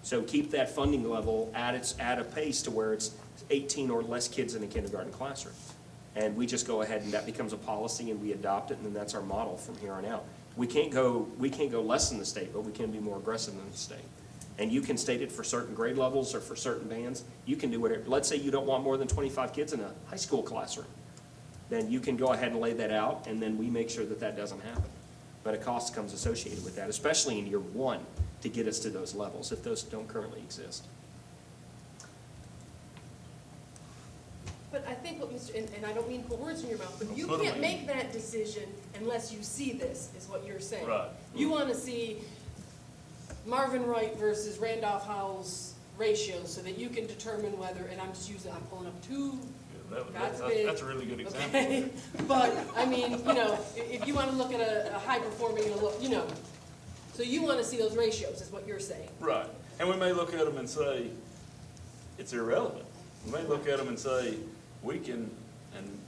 So keep that funding level at a pace to where it's 18 or less kids in a kindergarten classroom. And we just go ahead and that becomes a policy and we adopt it and then that's our model from here on out. We can't go less than the state, but we can be more aggressive than the state. And you can state it for certain grade levels or for certain bands. You can do whatever. Let's say you don't want more than 25 kids in a high school classroom. Then you can go ahead and lay that out and then we make sure that that doesn't happen. But a cost comes associated with that, especially in year one, to get us to those levels, if those don't currently exist. But I think what Mr., and I don't mean to put words in your mouth, but you Put 'em can't in. make that decision unless you see this, is what you're saying. Right. You want to see Marvin Wright versus Randolph Howell's ratio so that you can determine whether, and I'm pulling up two, God forbid. That's a really good example. Okay? But, I mean, if you want to look at a high performing, so you want to see those ratios, is what you're saying. Right, and we may look at them and say, it's irrelevant. We may look at them and say, we can, and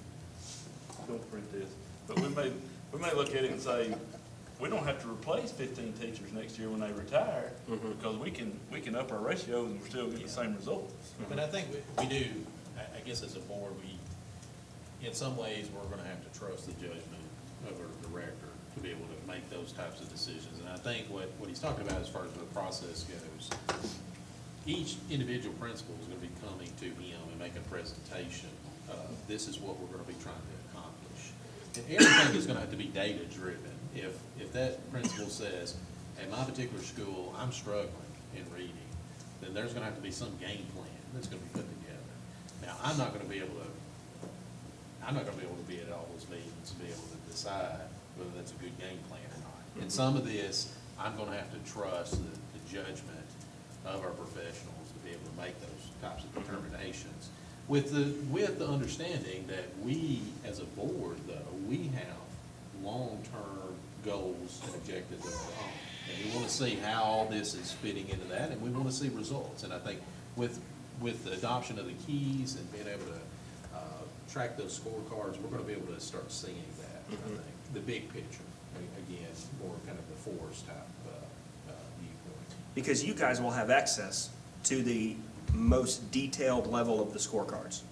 don't print this, but we may look at it and say, we don't have to replace 15 teachers next year when they retire, because we can up our ratios and we're still getting the same results. But I think we do, I guess as a board, in some ways, we're gonna have to trust the judgment of our director to be able to make those types of decisions. And I think what he's talking about as far as the process goes, each individual principal is gonna be coming to him and making a presentation of, this is what we're gonna be trying to accomplish. And everything is gonna have to be data-driven. If that principal says, at my particular school, I'm struggling in reading, then there's gonna have to be some game plan that's gonna be put together. Now, I'm not gonna be able to be at all those meetings and be able to decide whether that's a good game plan or not. And some of this, I'm gonna have to trust the judgment of our professionals to be able to make those types of determinations. With the understanding that we, as a board, though, we have long-term goals and objectives of our own. And we wanna see how all this is fitting into that, and we wanna see results. And I think with the adoption of the keys and being able to track those scorecards, we're gonna be able to start seeing that, I think, the big picture. Again, more kind of the forest type viewpoint. Because you guys will have access to the most detailed level of the scorecards.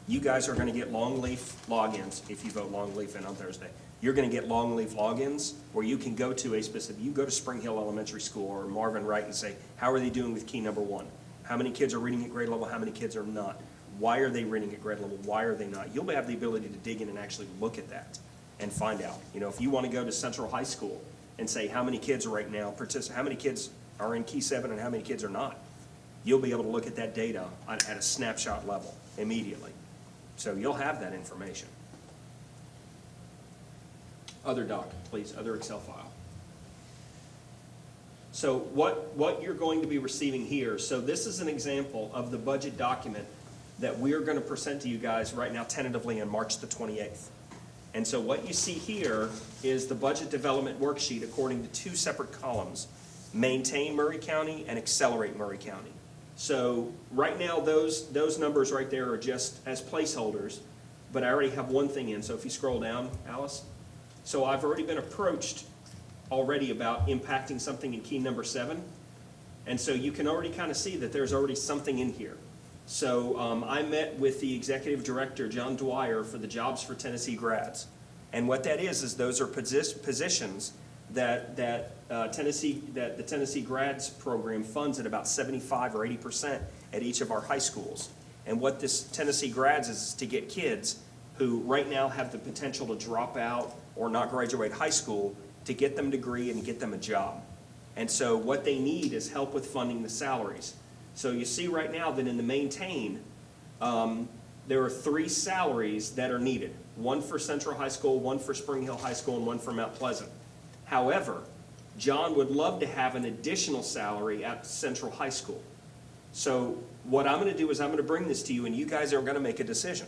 You guys are gonna get long leaf logins, if you vote long leaf in on Thursday. You're gonna get long leaf logins where you can go to you go to Spring Hill Elementary School or Marvin Wright and say, how are they doing with key number 1? How many kids are reading at grade level? How many kids are not? Why are they reading at grade level? Why are they not? You'll have the ability to dig in and actually look at that and find out. If you want to go to Central High School and say how many kids right now how many kids are in Key 7 and how many kids are not, you'll be able to look at that data at a snapshot level immediately. So you'll have that information. Other doc, please, other Excel file. So what you're going to be receiving here, so this is an example of the budget document that we're going to present to you guys right now tentatively on March the 28th. And so what you see here is the budget development worksheet according to 2 separate columns, maintain Murray County and accelerate Murray County. So right now, those numbers right there are just as placeholders, but I already have one thing in. So if you scroll down, Alice. So I've already been approached already about impacting something in key number 7. And so you can already kind of see that there's already something in here. So I met with the executive director, John Dwyer, for the Jobs for Tennessee Grads. And what that is those are positions that the Tennessee Grads program funds at about 75 or 80% at each of our high schools. And what this Tennessee Grads is to get kids who right now have the potential to drop out or not graduate high school, to get them a degree and get them a job. And so what they need is help with funding the salaries. So you see right now that in the maintain, there are 3 salaries that are needed. One for Central High School, one for Spring Hill High School, and one for Mount Pleasant. However, John would love to have an additional salary at Central High School. So what I'm gonna do is I'm gonna bring this to you, and you guys are gonna make a decision.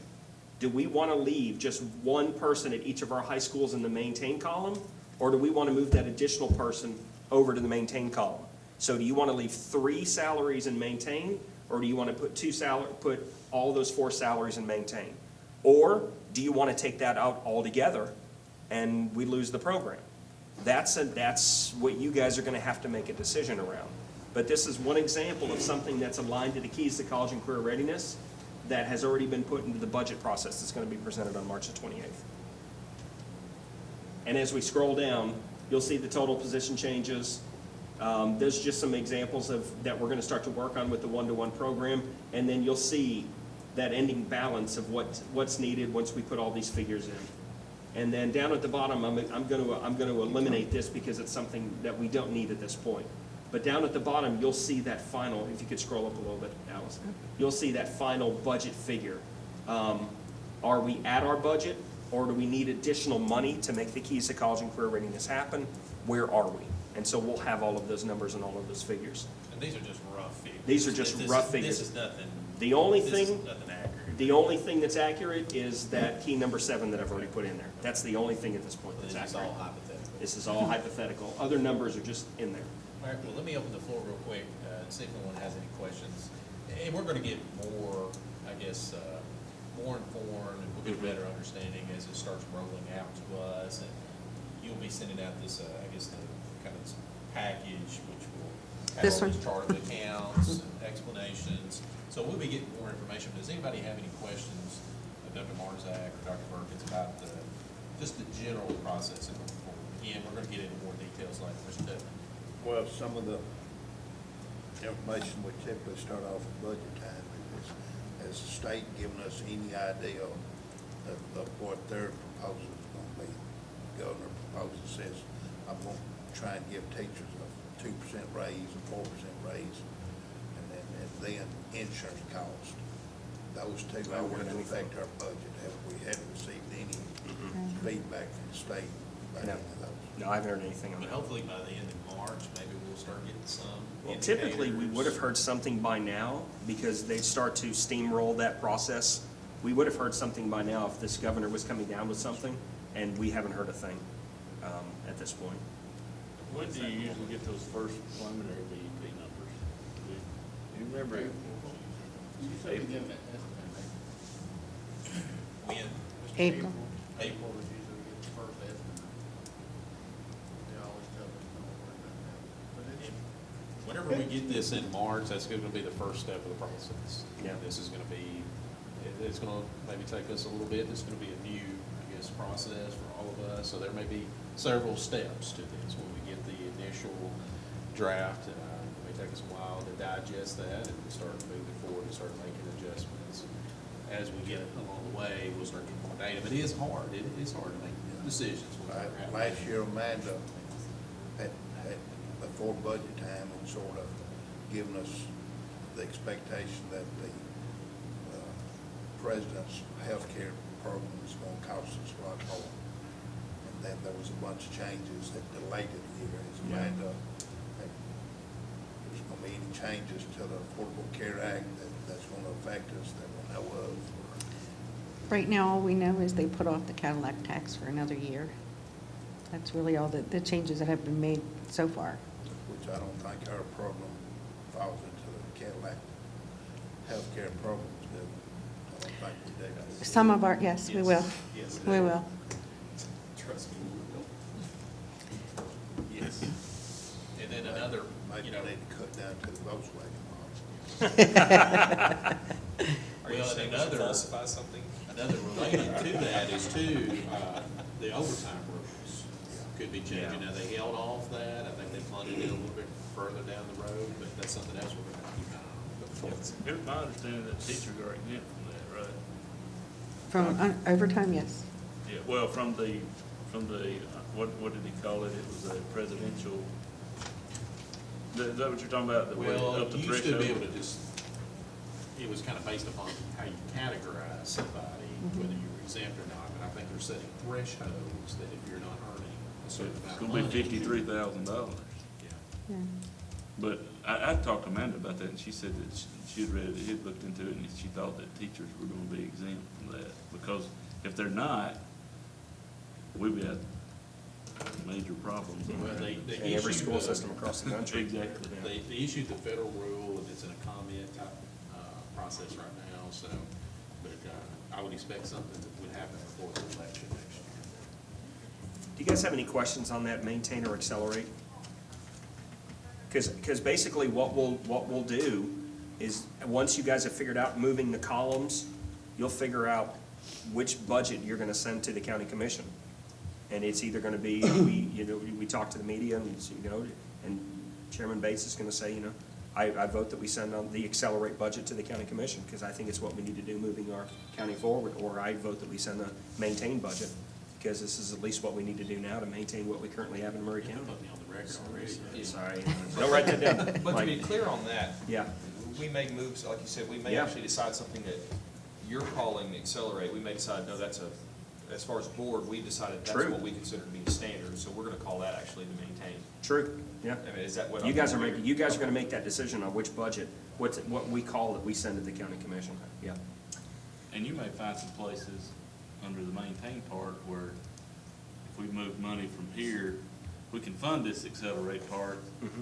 Do we wanna leave just one person at each of our high schools in the maintain column? Or do we wanna move that additional person over to the maintain column? So do you wanna leave 3 salaries in maintain? Or do you wanna put all those 4 salaries in maintain? Or do you wanna take that out altogether and we lose the program? That's what you guys are gonna have to make a decision around. But this is one example of something that's aligned to the Keys to College and Career Readiness that has already been put into the budget process that's gonna be presented on March the 28th. And as we scroll down, you'll see the total position changes. There's just some examples that we're gonna start to work on with the one-to-one program, and then you'll see that ending balance of what's needed once we put all these figures in. And then down at the bottom, I'm gonna eliminate this because it's something that we don't need at this point. But down at the bottom, you'll see that final, if you could scroll up a little bit, Alice, you'll see that final budget figure. Are we at our budget, or do we need additional money to make the Keys to College and Career Readiness happen? Where are we? And so we'll have all of those numbers and all of those figures. And these are just rough figures. These are just rough figures. This is nothing. The only This thing, is nothing accurate. the only thing that's accurate is that key number 7 that I've already put in there. That's the only thing at this point that's This is all accurate. hypothetical. This is all hypothetical. Other numbers are just in there. All right, well, let me open the floor real quick, see if anyone has any questions. And we're gonna get more, I guess, more informed, and we'll get a better understanding as it starts rolling out to us. And you'll be sending out this, I guess, the kind of this package, which will have This all one? these chart of accounts and explanations. So we'll be getting more information. Does anybody have any questions of Dr. Marzak or Dr. Perkins about just the general process of moving forward? Again, we're gonna get into more details like Mr. Devin. Well, some of the information we typically start off at budget time is, has the state given us any idea of what their proposal is gonna be? Governor proposal says, I'm gonna try and give teachers a 2% raise, a 4% raise, and then insurance cost. Those two are going to affect our budget. We haven't received any feedback from the state about any of those. No, I haven't heard anything on But that. hopefully by the end of March, maybe we'll start getting some Well, typically, we would have indicators. heard something by now because they'd start to steamroll that process. We would have heard something by now if this governor was coming down with something, and we haven't heard a thing at this point. When do you usually get those first preliminary BEP numbers? Do you remember? You said we give them an estimate, When? April. April. is usually we get the first estimate. They always tell us don't worry about that. But it's, Whenever we get this in March, that's gonna be the first step of the process. Yeah. This is gonna be, it's gonna maybe take us a little bit, it's gonna be a new, I guess, process for all of us, so there may be several steps to this. When we get the initial draft, it may take us a while to digest that and start moving forward and start making adjustments. As we get along the way, we'll start getting more data, but it is hard, it is hard to make decisions. Last year, Amanda had, before budget time, and sort of given us the expectation that the president's healthcare program was going to cost us a lot more. And then there was a bunch of changes that delayed it a year. As Amanda, there's going to be any changes to the Affordable Care Act that's going to affect us that we know of? Right now, all we know is they put off the Cadillac tax for another year. That's really all the changes that have been made so far. Which I don't think our program falls into the Cadillac healthcare programs, do we? I don't think we do. Some of our, yes, we will. Yes. We will. Trust me, we will. then another, Maybe you know, they need to cut down to the Volkswagen models. Are you well, saying we should falsify something? another related to that is too, the overtime rules could be changing. Now, they held off that, I think they funded it a little bit further down the road, but that's something else we're gonna keep an eye on. It's my understanding that teachers are exempt from that, right? From overtime, yes. Yeah, well, from the, what did he call it? It was a presidential, is that what you're talking about? The way Well, up the you used to be able threshold? to just, it was kind of based upon how you categorize somebody, whether you're exempt or not, but I think they're setting thresholds that if you're not earning a certain It's amount of gonna money. be $53,000. Yeah. Yeah. But I talked to Amanda about that, and she said that she had read, she had looked into it, and she thought that teachers were gonna be exempt from that, because if they're not, we've got major problems. Well, they In every issued school a- system across the country. Exactly. They issued the federal rule, and it's in a comment type, process right now, so, but, I would expect something that would happen before the election next year. Do you guys have any questions on that, maintain or accelerate? Because basically what we'll do is, once you guys have figured out moving the columns, you'll figure out which budget you're gonna send to the county commission. And it's either gonna be, we talk to the media and, and Chairman Bates is gonna say, I vote that we send on the accelerate budget to the county commission, because I think it's what we need to do moving our county forward, or I vote that we send the maintain budget, because this is at least what we need to do now to maintain what we currently have in Murray County. Put me on the record already. Sorry, don't write that down. But to Mike. be clear on that, Yeah, we may move, like you said, we may Yeah. actually decide something that you're calling accelerate. We may decide, no, that's as far as board, we decided that's True. what we consider to be the standard, so we're gonna call that actually the maintain. true, yeah. I mean, is that what? You I'm guys are hearing? making, you guys are gonna make that decision on which budget, what we call that we send to the county commission, yeah. And you may find some places under the maintain part where if we move money from here, we can fund this accelerate part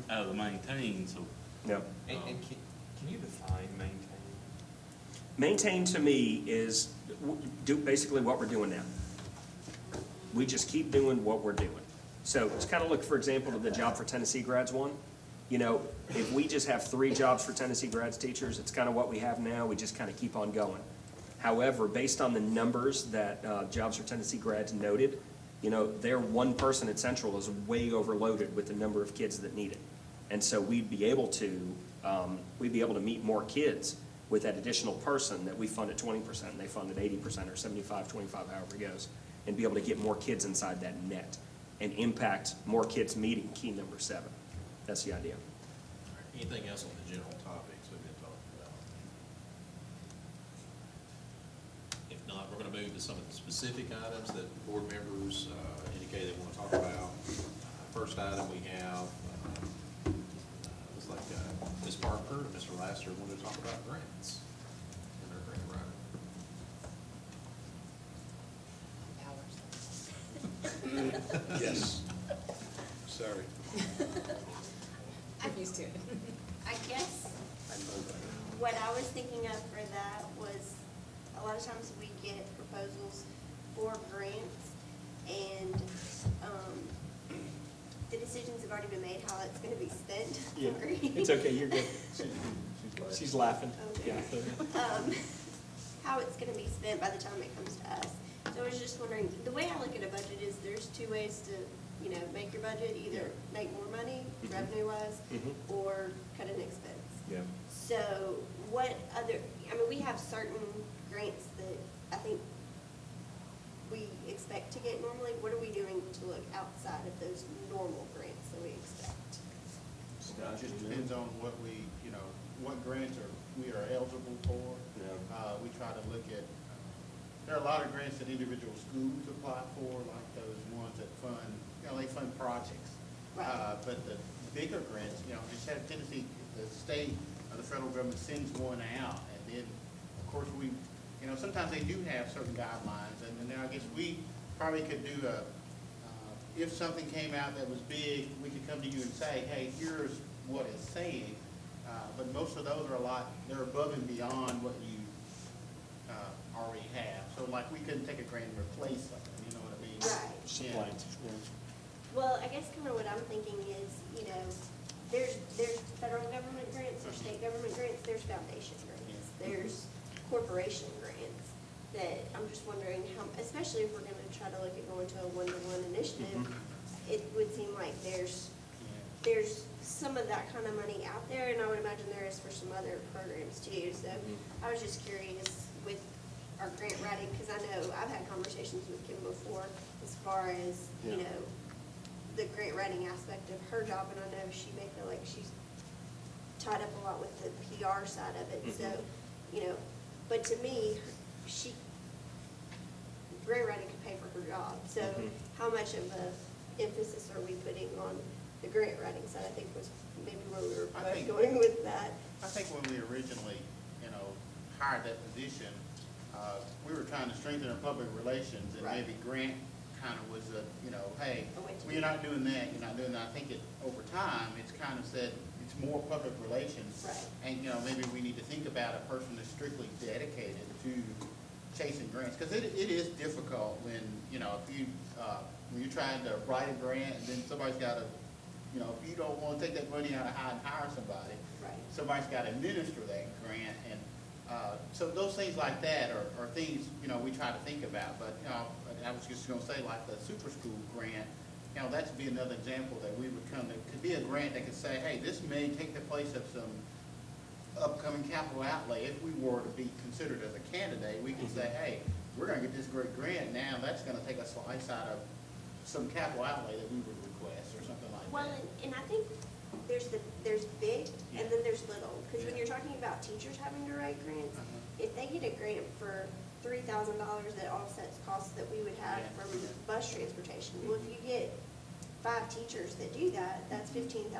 out of the maintain, so. Yeah. And can you define maintain? Maintain to me is do basically what we're doing now. We just keep doing what we're doing. So it's kind of look, for example, to the Job for Tennessee Grads one. If we just have 3 jobs for Tennessee Grads teachers, it's kind of what we have now, we just kind of keep on going. However, based on the numbers that Jobs for Tennessee Grads noted, their one person at Central is way overloaded with the number of kids that need it. And so we'd be able to meet more kids with that additional person that we fund at 20%, and they fund at 80% or 75, 25, however it goes, and be able to get more kids inside that net and impact more kids meeting key number 7. That's the idea. Anything else on the general topics we've been talking about? If not, we're gonna move to some of the specific items that board members indicated they want to talk about. First item we have, looks like Ms. Parker and Mr. Laster wanted to talk about grants. And our grant writer. Yes. Sorry. I'm used to it. I guess what I was thinking of for that was, a lot of times we get proposals for grants, and the decisions have already been made how it's gonna be spent. It's okay, you're good. She's laughing. Okay. Yeah. How it's gonna be spent by the time it comes to us. So I was just wondering, the way I look at a budget is there's 2 ways to, make your budget, either make more money, revenue-wise, or cut an expense. Yeah. So what other, we have certain grants that I think we expect to get normally. What are we doing to look outside of those normal grants that we expect? It just depends on what what grants we are eligible for. We try to look at, there are a lot of grants that individual schools apply for, like those ones that fund, they fund projects. Right. But the bigger grants, instead of Tennessee, the state or the federal government sends one out, and then, of course, sometimes they do have certain guidelines, and then I guess we probably could do if something came out that was big, we could come to you and say, hey, here's what it's saying, but most of those are they're above and beyond what you already have. So like, we couldn't take a grant and replace something, you know what I mean? Right. Supplant, yeah. Well, I guess kind of what I'm thinking is, education grants, there's corporation grants, that I'm just wondering how, especially if we're gonna try to look at going to a one-to-one initiative, it would seem like there's some of that kind of money out there, and I would imagine there is for some other programs too. So I was just curious with our grant writing, because I know I've had conversations with Kim before as far as, you know, the grant writing aspect of her job, and I know she may feel like she's tied up a lot with the PR side of it. So, you know, but to me, grant writing could pay for her job. So how much of a emphasis are we putting on the grant writing side? I think was maybe where we were both going with that. I think when we originally, you know, hired that position, we were trying to strengthen our public relations, and maybe grant kind of was a, you know, hey, well, you're not doing that, you're not doing that. I think over time, it's kind of said, it's more public relations. Right. And, you know, maybe we need to think about a person that's strictly dedicated to chasing grants, because it is difficult when, you know, if you, when you're trying to write a grant, and then somebody's got to, you know, if you don't want to take that money out of and hire somebody, somebody's got to administer that grant, and so those things like that are things, you know, we try to think about. But, you know, I was just going to say, like the super school grant, you know, that would be another example that we would come to. It could be a grant that could say, hey, this may take the place of some upcoming capital outlay. If we were to be considered as a candidate, we could say, hey, we're going to get this great grant now. That's going to take a slice out of some capital outlay that we would request or something like that. Well, and I think there's big and then there's little. Because when you're talking about teachers having to write grants, if they get a grant for $3,000 that offsets costs that we would have from bus transportation, well, if you get 5 teachers that do that, that's $15,000.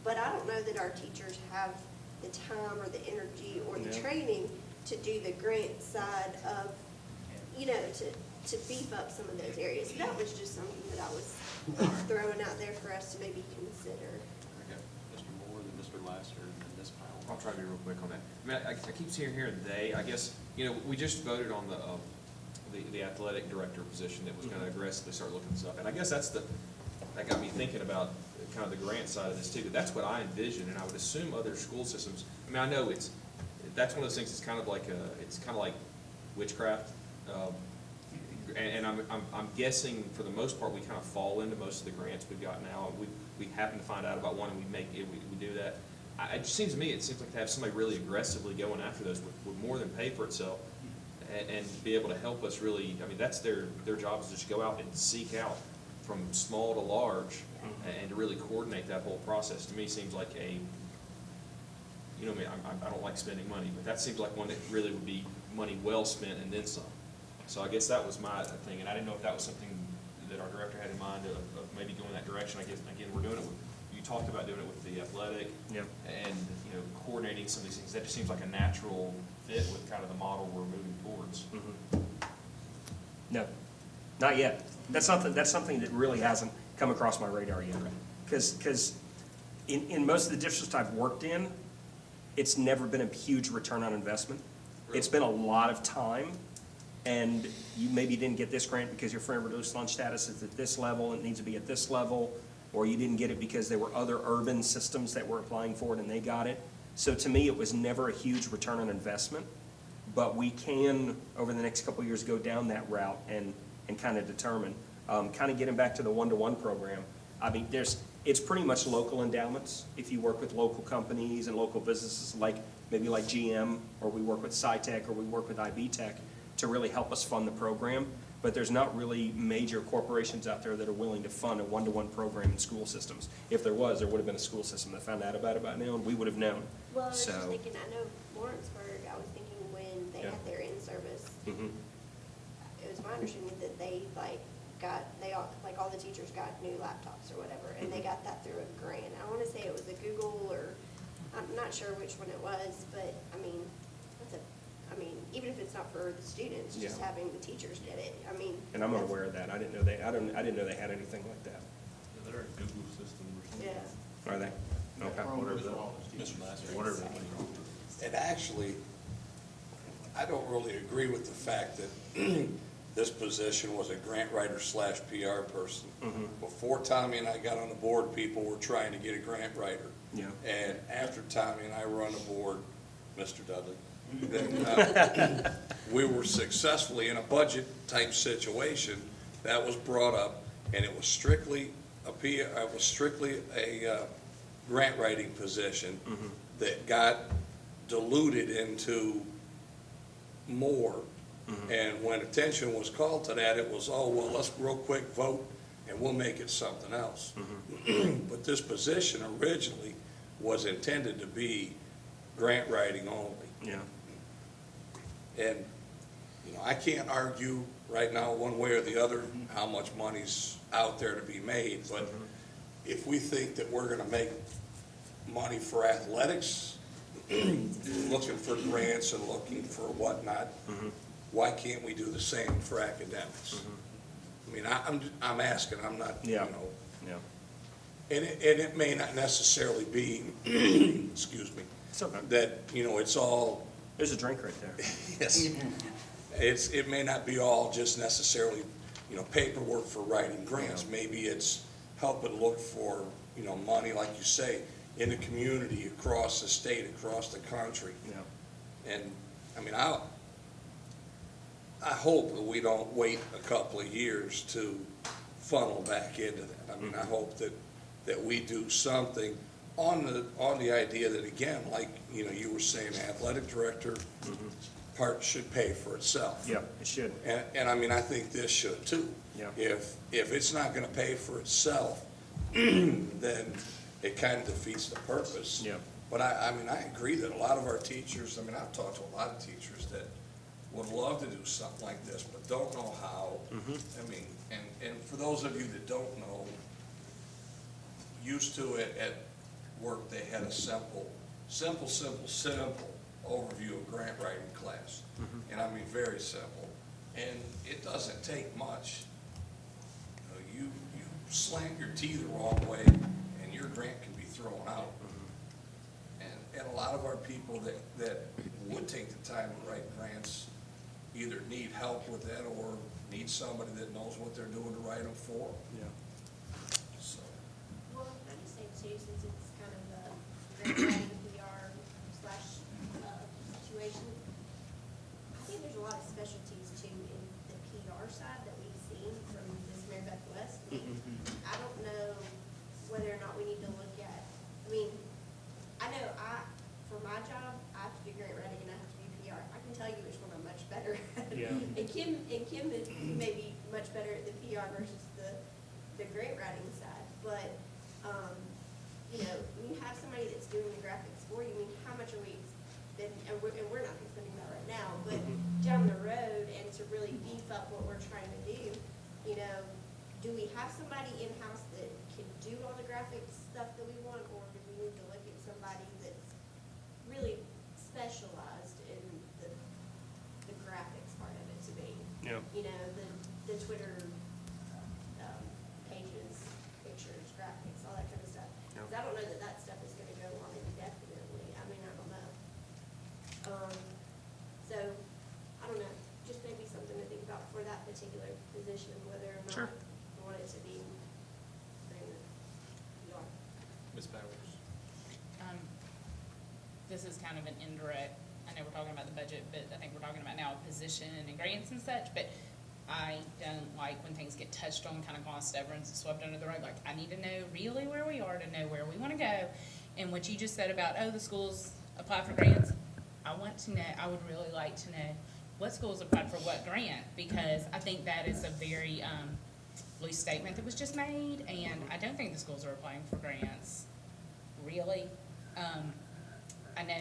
But I don't know that our teachers have the time or the energy or the training to do the grant side of, you know, to beef up some of those areas. So that was just something that I was throwing out there for us to maybe consider. Okay, Mr. Moore, then Mr. Laster, and then Ms. Powell. I'll try to be real quick on that. I mean, I keep hearing they. I guess, you know, we just voted on the athletic director position that was going to aggressively start looking this up. And I guess that got me thinking about kind of the grant side of this too. But that's what I envision, and I would assume other school systems. I mean, I know that's one of those things. It's kind of like witchcraft. And I'm guessing for the most part we kind of fall into most of the grants we've got now. We happen to find out about one and we do that. It just seems to me, it seems like to have somebody really aggressively going after those would more than pay for itself, and be able to help us really. I mean, that's their job, is just go out and seek out from small to large, and to really coordinate that whole process. To me, seems like you know, I don't like spending money, but that seems like one that really would be money well spent and then some. So I guess that was my thing, and I didn't know if that was something that our director had in mind of maybe going that direction. I guess, again, we're doing it with, you talked about doing it with the athletic, and, you know, coordinating some of these things. That just seems like a natural fit with kind of the model we're moving towards. No, not yet. That's something that really hasn't come across my radar yet. Because in most of the districts I've worked in, it's never been a huge return on investment. Really? It's been a lot of time. And you maybe didn't get this grant because your friend reduced lunch status is at this level, and it needs to be at this level, or you didn't get it because there were other urban systems that were applying for it and they got it. So to me, it was never a huge return on investment, but we can, over the next couple of years, go down that route and kind of determine. Kind of getting back to the one-to-one program, I mean, it's pretty much local endowments. If you work with local companies and local businesses maybe like GM, or we work with SciTech, or we work with IB Tech, to really help us fund the program, but there's not really major corporations out there that are willing to fund a one-to-one program in school systems. If there was, there would have been a school system that found out about it by now, and we would have known. Well, I was just thinking, I know Lawrenceburg, I was thinking when they had their in-service, it was my understanding that they all the teachers got new laptops or whatever, and they got that through a grant. I want to say it was a Google, or I'm not sure which one it was, but I mean, even if it's not for the students, just having the teachers get it. I mean, and I'm unaware of that. I didn't know they had anything like that. Yeah, they're a Google system or something. yeah. Are they? Okay. Mr. Laster. Whatever. And actually, I don't really agree with the fact that this position was a grant writer / PR person. Before Tommy and I got on the board, people were trying to get a grant writer. Yeah. And after Tommy and I were on the board, Mr. Dudley, that we were successfully in a budget-type situation that was brought up, and it was strictly a grant writing position that got diluted into more. And when attention was called to that, it was, oh, well, let's real quick vote and we'll make it something else. But this position originally was intended to be grant writing only. Yeah. And, you know, I can't argue right now one way or the other how much money's out there to be made, but if we think that we're gonna make money for athletics, looking for grants and looking for whatnot, why can't we do the same for academics? I mean, I'm asking, I'm not, you know. Yeah. And it may not necessarily be, excuse me, It's okay. that, you know, it's all, There's a drink right there. yes, it may not be all just necessarily, you know, paperwork for writing grants. Maybe it's helping look for, you know, money, like you say, in the community, across the state, across the country. Yeah. And, I mean, I hope that we don't wait a couple of years to funnel back into that. I mean, I hope that we do something on the idea that, again, like, you know, you were saying, athletic director part should pay for itself. Yeah, it should. And I mean, I think this should too. Yeah. If it's not gonna pay for itself, then it kind of defeats the purpose. Yeah. But I mean, I agree that a lot of our teachers, I mean, I've talked to a lot of teachers that would love to do something like this, but don't know how. I mean, and for those of you that don't know, used to it at work, they had a simple overview of grant writing class. And I mean, very simple. And it doesn't take much. You slant your T the wrong way and your grant can be thrown out. And a lot of our people that would take the time to write grants either need help with that or need somebody that knows what they're doing to write them for. Yeah. So, Well, I just say too, since it's kind of a grant writing PR slash situation, I think there's a lot of specialties too in the PR side that we've seen from this Mary Beth West. I mean, I don't know whether or not we need to look at, I mean, I know for my job, I have to do grant writing and I have to do PR. I can tell you which one I'm much better at. Yeah. And Kim is maybe much better at the PR versus the grant writing side. But, you know, when you have somebody that's doing the graphics for you, I mean, how much are we spending, and we're not spending that right now, but down the road and to really beef up what we're trying to do, you know, do we have somebody in-house that can do all the graphics stuff that we want, or do we need to look at somebody that's really specialized in the graphics part of it to be? Yeah. You know, the Twitter pages, pictures, graphics, all that kind of stuff. Yeah. 'Cause I don't know that stuff is gonna go on indefinitely. I mean, I don't know. So, I don't know, just maybe something to think about for that particular position, whether or Sure. not we want it to be grant PR. Ms. Bowers? This is kind of an indirect, I know we're talking about the budget, but I think we're talking about now a position and grants and such, but I don't like when things get touched on, kind of glossed over and swept under the rug. Like, I need to know really where we are to know where we want to go. And what you just said about, oh, the schools apply for grants, I want to know, I would really like to know what schools applied for what grant, because I think that is a very loose statement that was just made, and I don't think the schools are applying for grants, really. I know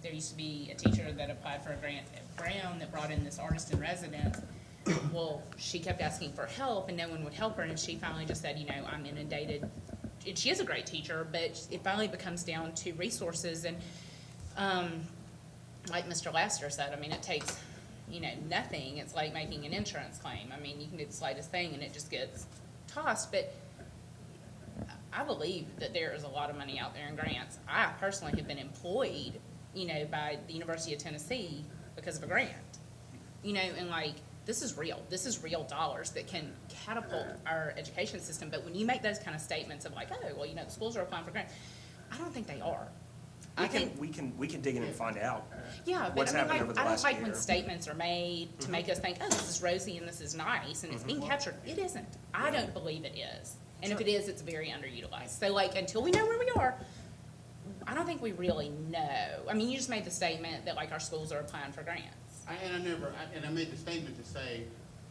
there used to be a teacher that applied for a grant at Brown that brought in this artist in residence. Well, she kept asking for help and no one would help her, and she finally just said, you know, I'm inundated. And she is a great teacher, but it finally becomes down to resources. And like Mr. Laster said, I mean, it takes, you know, nothing. It's like making an insurance claim. I mean, you can do the slightest thing and it just gets tossed. But I believe that there is a lot of money out there in grants. I personally have been employed, you know, by the University of Tennessee because of a grant. You know, and like, this is real. This is real dollars that can catapult our education system. But when you make those kind of statements of like, oh, well, you know, the schools are applying for grants, I don't think they are. We can dig in and find out. Yeah, but What's I mean, happened over the I don't last like when year. statements are made to make us think, oh, this is rosy and this is nice, and it's being captured. It isn't. I don't believe it is. And if it is, it's very underutilized. So like, until we know where we are, I don't think we really know. I mean, you just made the statement that like our schools are applying for grants. I made the statement to say,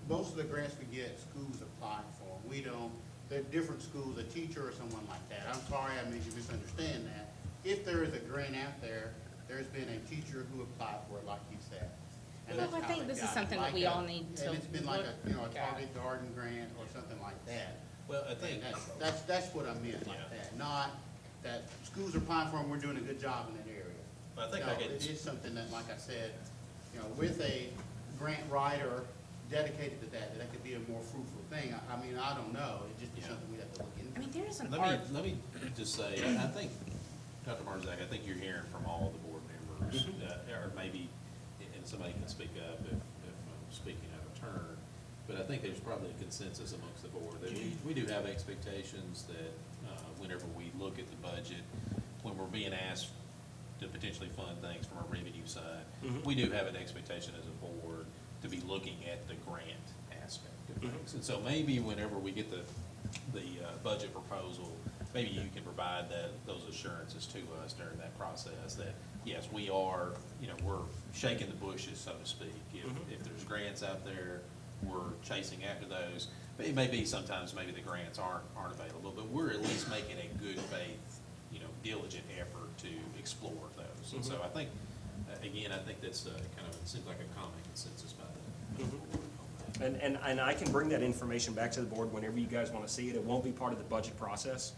most of the grants we get, schools apply for. We don't, they're different schools, a teacher or someone like that. I'm sorry I made you misunderstand that. If there is a grant out there, there's been a teacher who applied for it, like you said. And Well, that's I how think they this is got it. something that Like we a- all need to And it's been like a, look a at. Target Garden grant or something like that. Well, I think, And that's what I meant like Yeah. that, not that schools are applying for them, we're doing a good job in that area. I think No, I get- it is something that, like I said, with a grant writer dedicated to that, that could be a more fruitful thing. I mean, I don't know, it just be Yeah. something we have to look into. I mean, there's an let art. me just say, I think, Dr. Marzak, I think you're hearing from all the board members, or maybe, and somebody can speak up if I'm speaking out of turn, but I think there's probably a consensus amongst the board that we do have expectations that whenever we look at the budget, when we're being asked to potentially fund things from our revenue side, we do have an expectation as a board to be looking at the grant aspect of things. And so maybe whenever we get the budget proposal, maybe you can provide those assurances to us during that process that, yes, we are, we're shaking the bushes, so to speak. If there's grants out there, we're chasing after those. But it may be sometimes maybe the grants aren't available, but we're at least making a good faith, diligent effort to explore those. And so I think, again, I think that's kind of, it seems like a common consensus by the board on that. And I can bring that information back to the board whenever you guys want to see it. It won't be part of the budget process,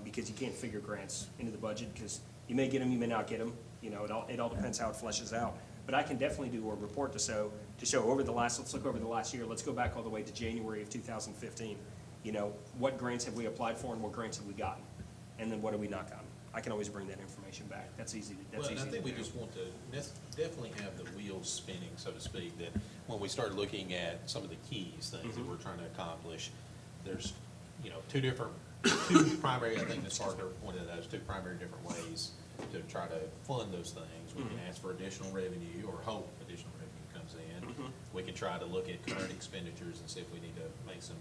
because you can't figure grants into the budget, because you may get them, you may not get them. It all depends how it fleshes out. But I can definitely do a report to show over the last, let's look over the last year. Let's go back all the way to January of 2015. What grants have we applied for and what grants have we gotten? And then what have we not gotten? I can always bring that information back. That's easy. Well, and I think we just want to definitely have the wheels spinning, so to speak, that when we start looking at some of the keys, things that we're trying to accomplish, there's, two primary, I think Ms. Parker pointed out, there's two primary different ways to try to fund those things. We can ask for additional revenue or hope additional revenue comes in. We can try to look at current expenditures and see if we need to make some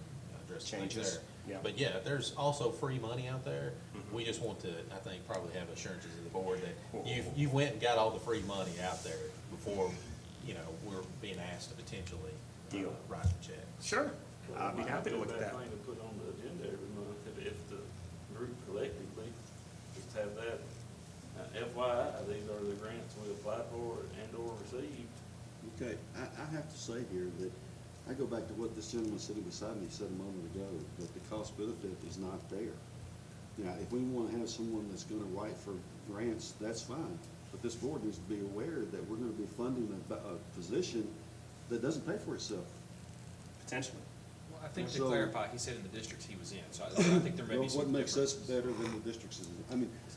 drastic changes Changes, there. yeah. But yeah, there's also free money out there. We just want to, I think, probably have assurances of the board that you went and got all the free money out there before, we're being asked to potentially write the check. Sure. I'd be happy to look at that. Thing to put on the agenda every month, if the group collectively, just have that, FYI, these are the grants we applied for and/or received. Okay, I have to say here that I go back to what this gentleman sitting beside me said a moment ago, that the cost benefit is not there. If we want to have someone that's going to write for grants, that's fine. But this board needs to be aware that we're going to be funding a position that doesn't pay for itself. Potentially. Well, I think to So- clarify, he said in the districts he was in, so I think there may Well, be some what makes us differences. better than the districts is,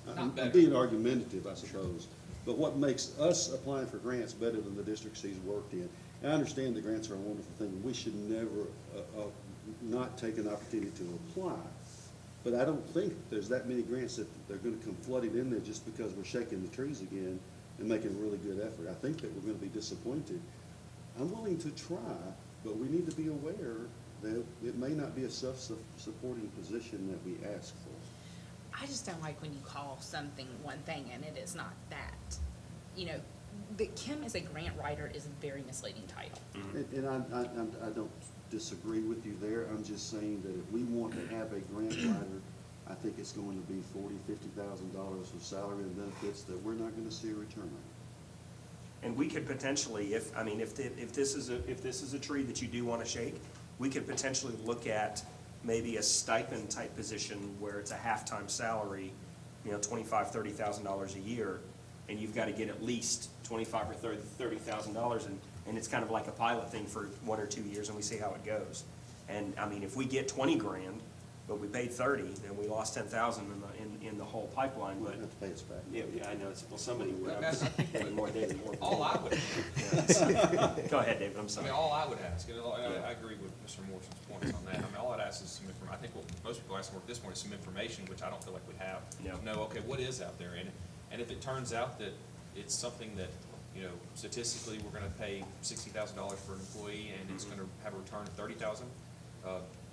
Not I'm better. being argumentative, I suppose. But what makes us applying for grants better than the districts he's worked in? I understand the grants are a wonderful thing. We should never not take an opportunity to apply. But I don't think there's that many grants that they're gonna come flooding in there just because we're shaking the trees again and making a really good effort. I think that we're gonna be disappointed. I'm willing to try, but we need to be aware that it may not be a self-supporting position that we ask for. I just don't like when you call something one thing and it is not that. Kim as a grant writer is a very misleading title. And I don't disagree with you there. I'm just saying that if we want to have a grant writer, I think it's going to be $40,000-$50,000 of salary and benefits that we're not gonna see a return on. And we could potentially, if this is a tree that you do want to shake, we could potentially look at maybe a stipend type position where it's a half-time salary, $25,000, $30,000 a year, and you've got to get at least $25,000 or $30,000, and it's kind of like a pilot thing for 1 or 2 years, and we see how it goes. And if we get 20 grand, but we paid 30, then we lost 10,000 in the whole pipeline. We'll But have to pay us back. yeah, I know. Somebody would. I think More David. all I would, Go ahead, David. I'm I sorry. mean, all I would ask, and I agree with Mr. Morrison's points on that. I mean, all I'd ask is some information. I think what most people ask for at this point is some information, which I don't feel like we have. No. To know, okay, what is out there? And And if it turns out that it's something that, you know, statistically, we're gonna pay $60,000 for an employee and it's gonna have a return of 30,000,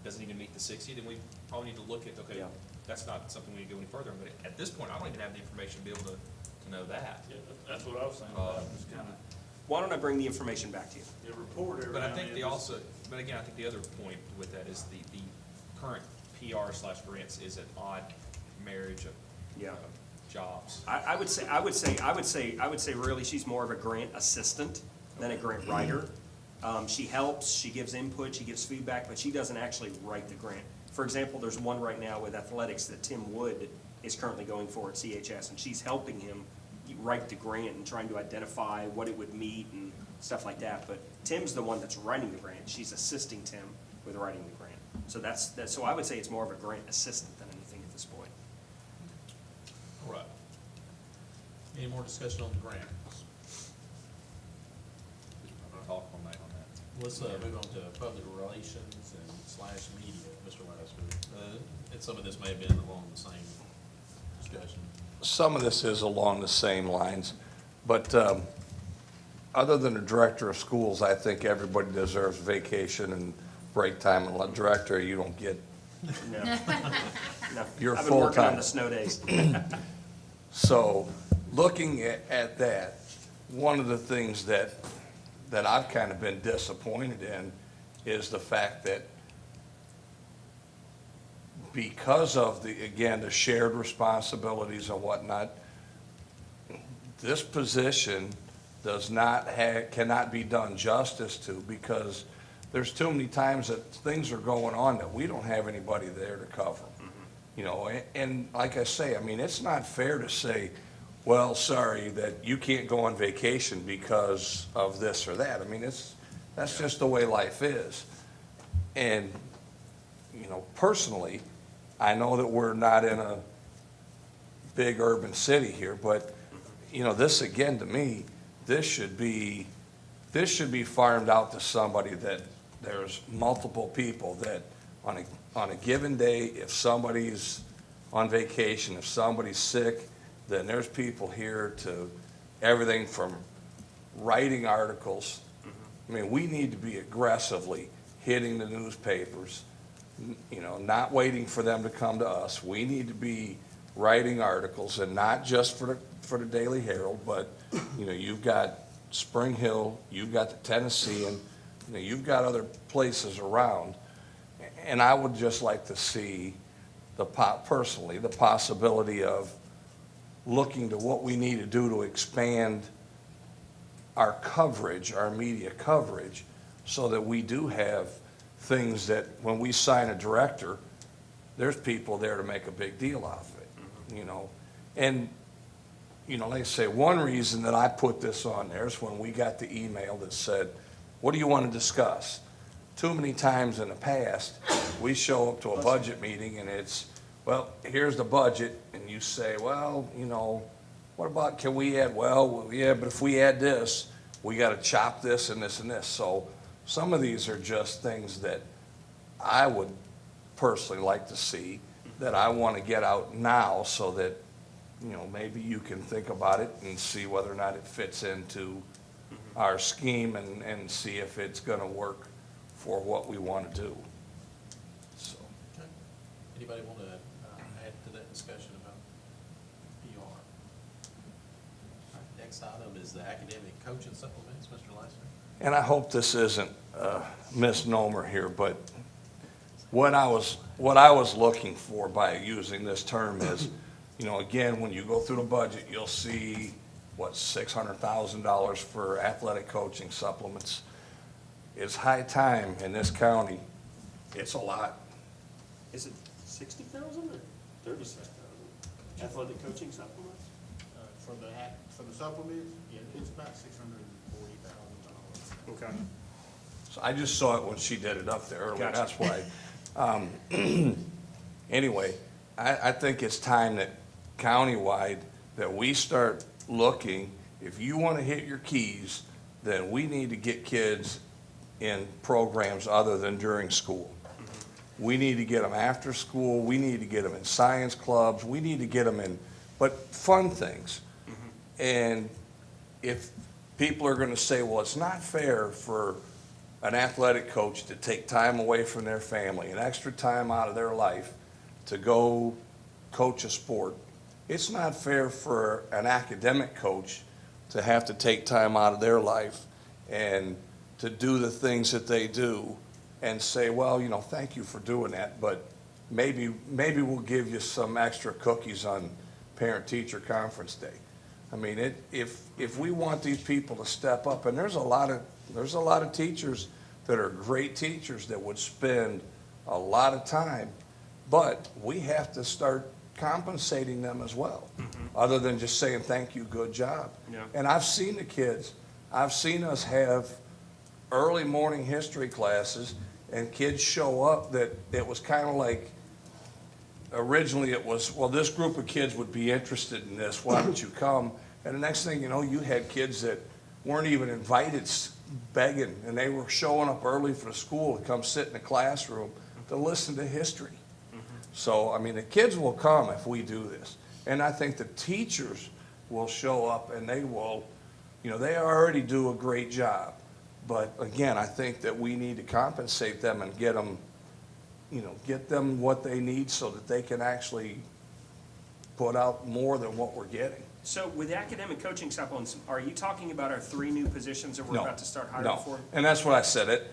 doesn't even meet the 60, then we probably need to look at, okay, Yeah. that's not something we need to go any further on. But at this point, I don't even have the information to be able to know that. Yeah, that's what I was saying about, just kinda, Why don't I bring the information back to you? you report every But I now think and the then, also, but again, I think the other point with that is the current PR/grants is an odd marriage of Yeah. jobs. I would say really she's more of a grant assistant than a grant writer. She helps, she gives input, she gives feedback, but she doesn't actually write the grant. For example, there's one right now with athletics that Tim Wood is currently going for at CHS, and she's helping him write the grant and trying to identify what it would meet and stuff like that. But Tim's the one that's writing the grant. She's assisting Tim with writing the grant. So so I would say it's more of a grant assistant than anything at this point. All right. Any more discussion on the grant? Talk all night on that. Let's move on to public relations and / media, Mr. Lassiter. And some of this may have been along the same discussion. Some of this is along the same lines, but other than the director of schools, I think everybody deserves vacation and break time. And director, you don't get, No. No. You're I've been working on full-time. the snow days. so looking at that, one of the things that I've kind of been disappointed in is the fact that because of the shared responsibilities and whatnot, this position cannot be done justice to, because there's too many times that things are going on that we don't have anybody there to cover. You know, and like I say, I mean, it's not fair to say, well, sorry, that you can't go on vacation because of this or that. I mean, that's just the way life is. And, you know, personally, I know that we're not in a big urban city here, but, you know, this again, to me, this should be farmed out to somebody that there's multiple people that on a given day, if somebody's on vacation, if somebody's sick, then there's people here to everything from writing articles. I mean, we need to be aggressively hitting the newspapers, you know, not waiting for them to come to us. We need to be writing articles, and not just for the Daily Herald, but, you know, you've got Spring Hill, you've got the Tennessean, you know, you've got other places around. And I would just like to see personally, the possibility of looking to what we need to do to expand our coverage, our media coverage, so that we do have things that when we sign a director, there's people there to make a big deal out of it, you know. And, you know, like I say, one reason that I put this on there is when we got the email that said, what do you want to discuss? Too many times in the past, we show up to a budget meeting and it's, well, here's the budget, and you say, well, you know, what about, can we add, well, yeah, but if we add this, we got to chop this and this and this. So some of these are just things that I would personally like to see, that I want to get out now, so that, you know, maybe you can think about it and see whether or not it fits into our scheme, and see if it's going to work for what we want to do. So. Okay. Anybody want to add to that discussion about PR? All right, next item is the academic coaching supplements, Mr. Leisner. And I hope this isn't a misnomer here, but what I was looking for by using this term is, you know, again, when you go through the budget, you'll see, what, $600,000 for athletic coaching supplements. It's high time in this county. It's a lot. Is it 60,000 or 36,000? Athletic coaching supplements? For the supplements, yeah, it's about $640,000. Okay. So I just saw it when she did it up there earlier, Gotcha. that's why. Anyway, I think it's time that countywide, that we start looking, if you want to hit your keys, then we need to get kids in programs other than during school. We need to get them after school, we need to get them in science clubs, we need to get them in, but fun things. And if people are gonna say, well, it's not fair for an athletic coach to take time away from their family, an extra time out of their life to go coach a sport, it's not fair for an academic coach to have to take time out of their life and to do the things that they do and say, well, you know, thank you for doing that, but maybe we'll give you some extra cookies on parent-teacher conference day. I mean, if we want these people to step up, and there's a lot of teachers that are great teachers that would spend a lot of time, but we have to start compensating them as well, other than just saying, thank you, good job. Yeah. And I've seen the kids, I've seen us have early morning history classes, and kids show up that it was kind of like, originally it was, well, this group of kids would be interested in this, why don't you come? And the next thing you know, you had kids that weren't even invited begging, and they were showing up early for school to come sit in the classroom to listen to history. So, I mean, the kids will come if we do this. And I think the teachers will show up and they will, you know, they already do a great job. But again, I think that we need to compensate them and get them, you know, get them what they need so that they can actually put out more than what we're getting. So with academic coaching supplements, are you talking about our 3 new positions that we're No, about to start hiring no. for? And that's what I said.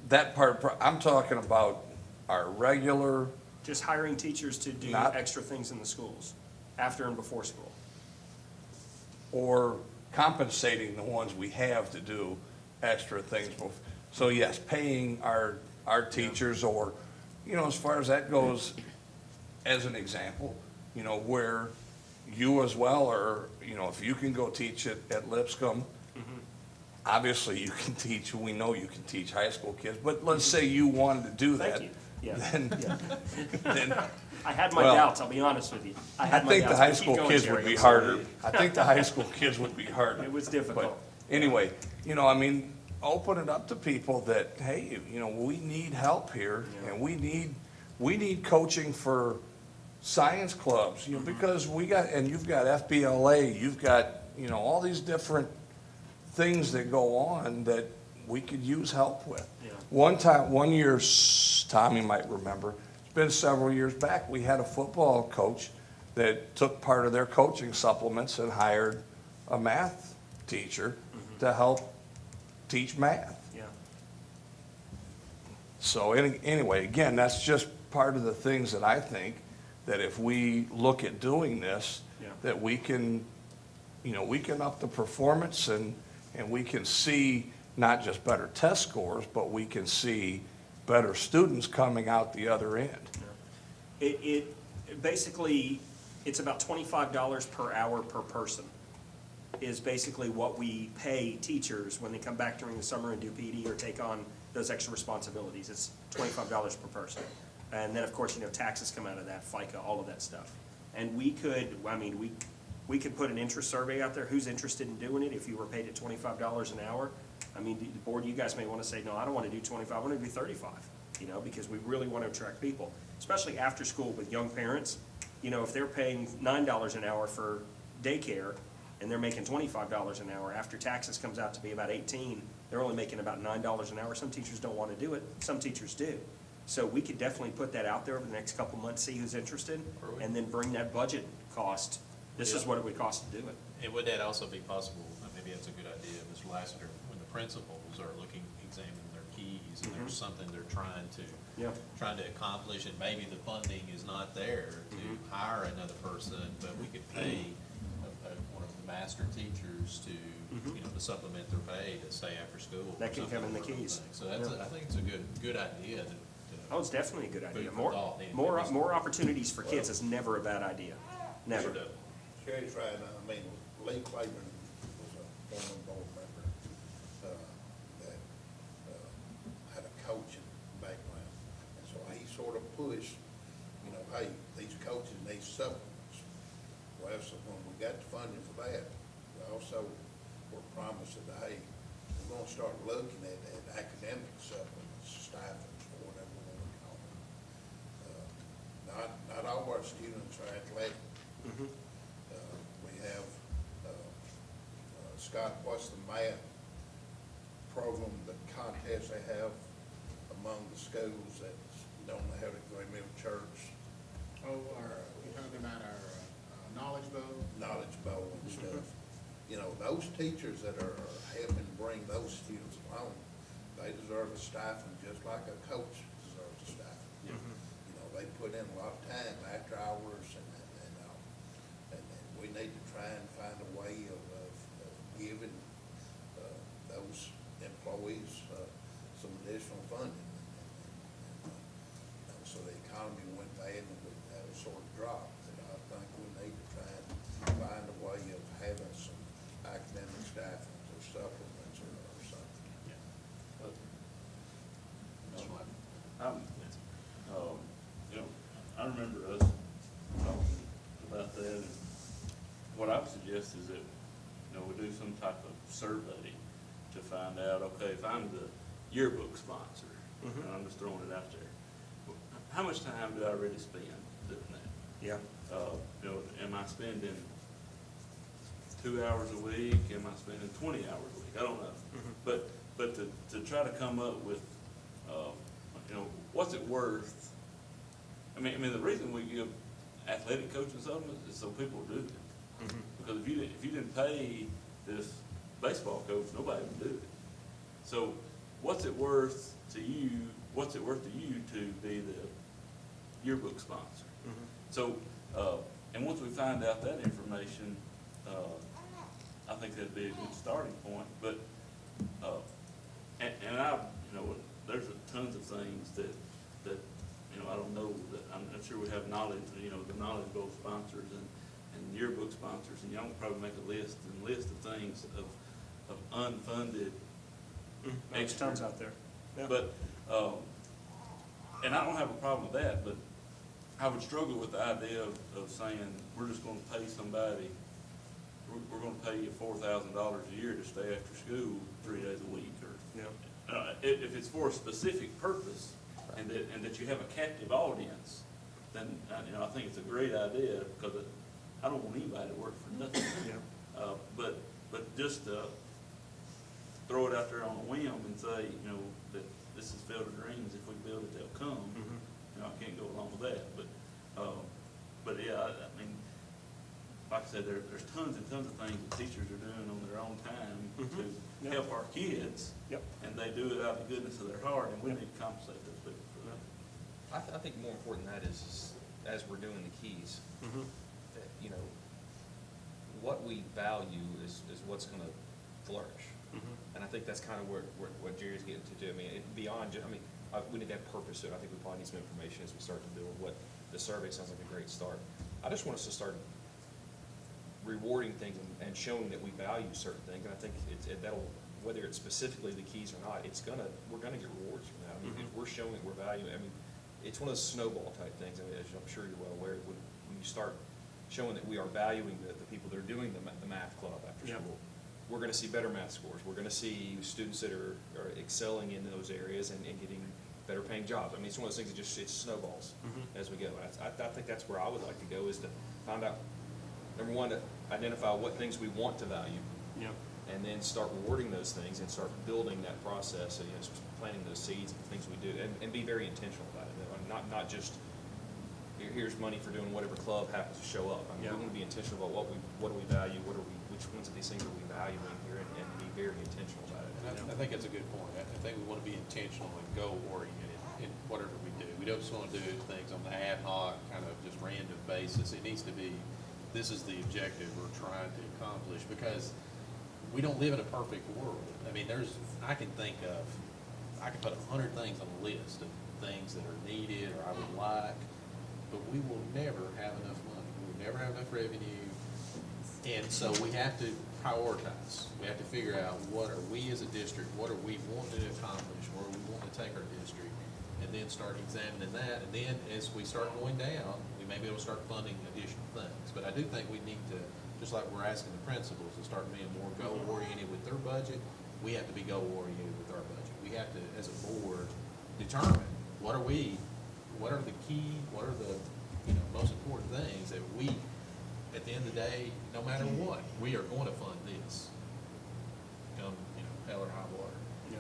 That part, I'm talking about our regular, Just hiring teachers to do Not- extra things in the schools, after and before school? or compensating the ones we have to do extra things. So yes, paying our teachers, or, you know, as far as that goes, as an example, you know, where you as well, or, you know, if you can go teach at Lipscomb, obviously you can teach, we know you can teach high school kids, but let's say you wanted to do that. Thank you. Yeah. Then I had my Well, doubts, I'll be honest with you. I had my think the doubts, high but keep school going, kids Jerry, would be I'm sorry. harder. I think the high school kids would be harder. It was difficult. But anyway, you know, I mean, open it up to people that, hey, you know, we need help here, and we need coaching for science clubs, you know, because and you've got FBLA, you've got, you know, all these different things that go on that we could use help with. Yeah. One year, Tommy might remember, it's been several years back, we had a football coach that took part of their coaching supplements and hired a math teacher to help teach math. Yeah. So anyway, again, that's just part of the things that I think that if we look at doing this, Yeah. that we can, you know, we can up the performance and we can see not just better test scores, but we can see better students coming out the other end. It basically, it's about $25 per hour per person is basically what we pay teachers when they come back during the summer and do PD or take on those extra responsibilities. It's $25 per person. And then, of course, you know, taxes come out of that, FICA, all of that stuff. And we could, I mean, we could put an interest survey out there, who's interested in doing it if you were paid at $25 an hour. I mean, the board, you guys may want to say, no, I don't want to do 25, I want to do 35, you know, because we really want to attract people, especially after school with young parents. You know, if they're paying $9 an hour for daycare and they're making $25 an hour, after taxes comes out to be about 18, they're only making about $9 an hour. Some teachers don't want to do it, some teachers do. So we could definitely put that out there over the next couple months, see who's interested, and then bring that budget cost. This is what it would cost to do it. And would that also be possible, maybe that's a good idea, Mr. Lassiter, when the principals are looking, examining their keys, and there's something they're trying to accomplish, and maybe the funding is not there to hire another person, but we could pay one of the master teachers to, you know, to supplement their pay to stay after school. That can come in the keys. So that's, I think it's a good idea to. Oh, it's definitely a good idea. Food for thought, More opportunities for kids is never a bad idea. Never. Sherry's right. I mean, Lee Claiborne was a former board member that had a coaching background. And so he sort of pushed, you know, hey, these coaches need supplements. Well, so when we got the funding for that, we also were promised that, hey, we're going to start looking at academic supplements, stipends, or whatever we want to call them. Not all of our students are athletic. We have Scott, what's the math program, the contest they have among the schools that don't have the Green Mill Church Oh, you're talking about our Knowledge Bowl? Knowledge Bowl and stuff? You know, those teachers that are helping bring those students along, they deserve a stipend just like a coach deserves a stipend. You know, they put in a lot of time after hours and we need to try and find a way of giving those employees some additional funding. And so the economy went bad and we had a sort of drop. And I think we need to try and find a way of having some academic stipends or supplements or something. You know, I remember us talking about that, and what I would suggest is that, you know, we do some type of survey to find out, okay, if I'm the yearbook sponsor, and I'm just throwing it out there, how much time do I really spend doing that? Yeah. You know, am I spending 2 hours a week? Am I spending 20 hours a week? I don't know. But to try to come up with, you know, what's it worth? I mean, the reason we give athletic coaching supplements is so people do it. Because if you didn't pay this baseball coach, nobody would do it. So what's it worth to you? What's it worth to you to be the yearbook sponsor? So, and once we find out that information, I think that'd be a good starting point. But, and I, you know, there's tons of things that, you know, I don't know, that I'm not sure we have knowledge, you know, the Knowledge Bowl sponsors and yearbook sponsors, and y'all can probably make a list of things of unfunded. There's tons out there. Yeah. But, and I don't have a problem with that, but I would struggle with the idea of saying, we're just gonna pay somebody, we're gonna pay you $4,000 a year to stay after school 3 days a week, or, Yeah. If it's for a specific purpose, and that you have a captive audience, then, you know, I think it's a great idea, because I don't want anybody to work for nothing. Yeah. But just throw it out there on a whim and say, you know, that this is Field of Dreams, if we build it, they'll come. You know, I can't go along with that, but yeah, I mean, like I said, there's tons and tons of things that teachers are doing on their own time to help our kids. Yep. And they do it out of the goodness of their heart, and we need to compensate those people for that. I think more important than that is as we're doing the keys, that, you know, what we value is what's gonna flourish. And I think that's kind of what Jerry's getting to do. I mean, beyond just, I mean, we need to have purpose to it. I think we probably need some information as we start to build what the survey sounds like a great start. I just want us to start rewarding things and showing that we value certain things. And I think that'll, whether it's specifically the keys or not, we're gonna get rewards from that. I mean, if we're showing that we're valuing, I mean, it's one of those snowball type things. I mean, as I'm sure you're well aware, when you start showing that we are valuing the people that are doing the math club after school, we're gonna see better math scores. We're gonna see students that are excelling in those areas and getting better paying jobs. I mean, it's one of those things that it snowballs as we go. I think that's where I would like to go, is to find out, number one, to identify what things we want to value. Yep. And then start rewarding those things and start building that process, and, you know, planting those seeds and things we do, and be very intentional about it. Not just, here's money for doing whatever club happens to show up. I mean, we want to be intentional about what do we value, which ones of these things are we valuing here, and be very intentional about it. And I think that's a good point. I think we want to be intentional and goal-oriented in whatever we do. We don't just want to do things on the ad hoc, kind of just random basis. It needs to be, this is the objective we're trying to accomplish, because we don't live in a perfect world. I mean, I can put 100 things on the list of things that are needed or I would like, but we will never have enough money. We will never have enough revenue. And so we have to prioritize. We have to figure out, what are we as a district, what are we wanting to accomplish, where we want to take our district, and then start examining that. And then as we start going down, we may be able to start funding additional things. But I do think we need to, just like we're asking the principals to start being more goal-oriented with their budget, we have to be goal-oriented with our budget. We have to, as a board, determine what are the key, what are the, you know, most important things that we, at the end of the day, no matter what, we are going to fund this. hell or high water. Yeah.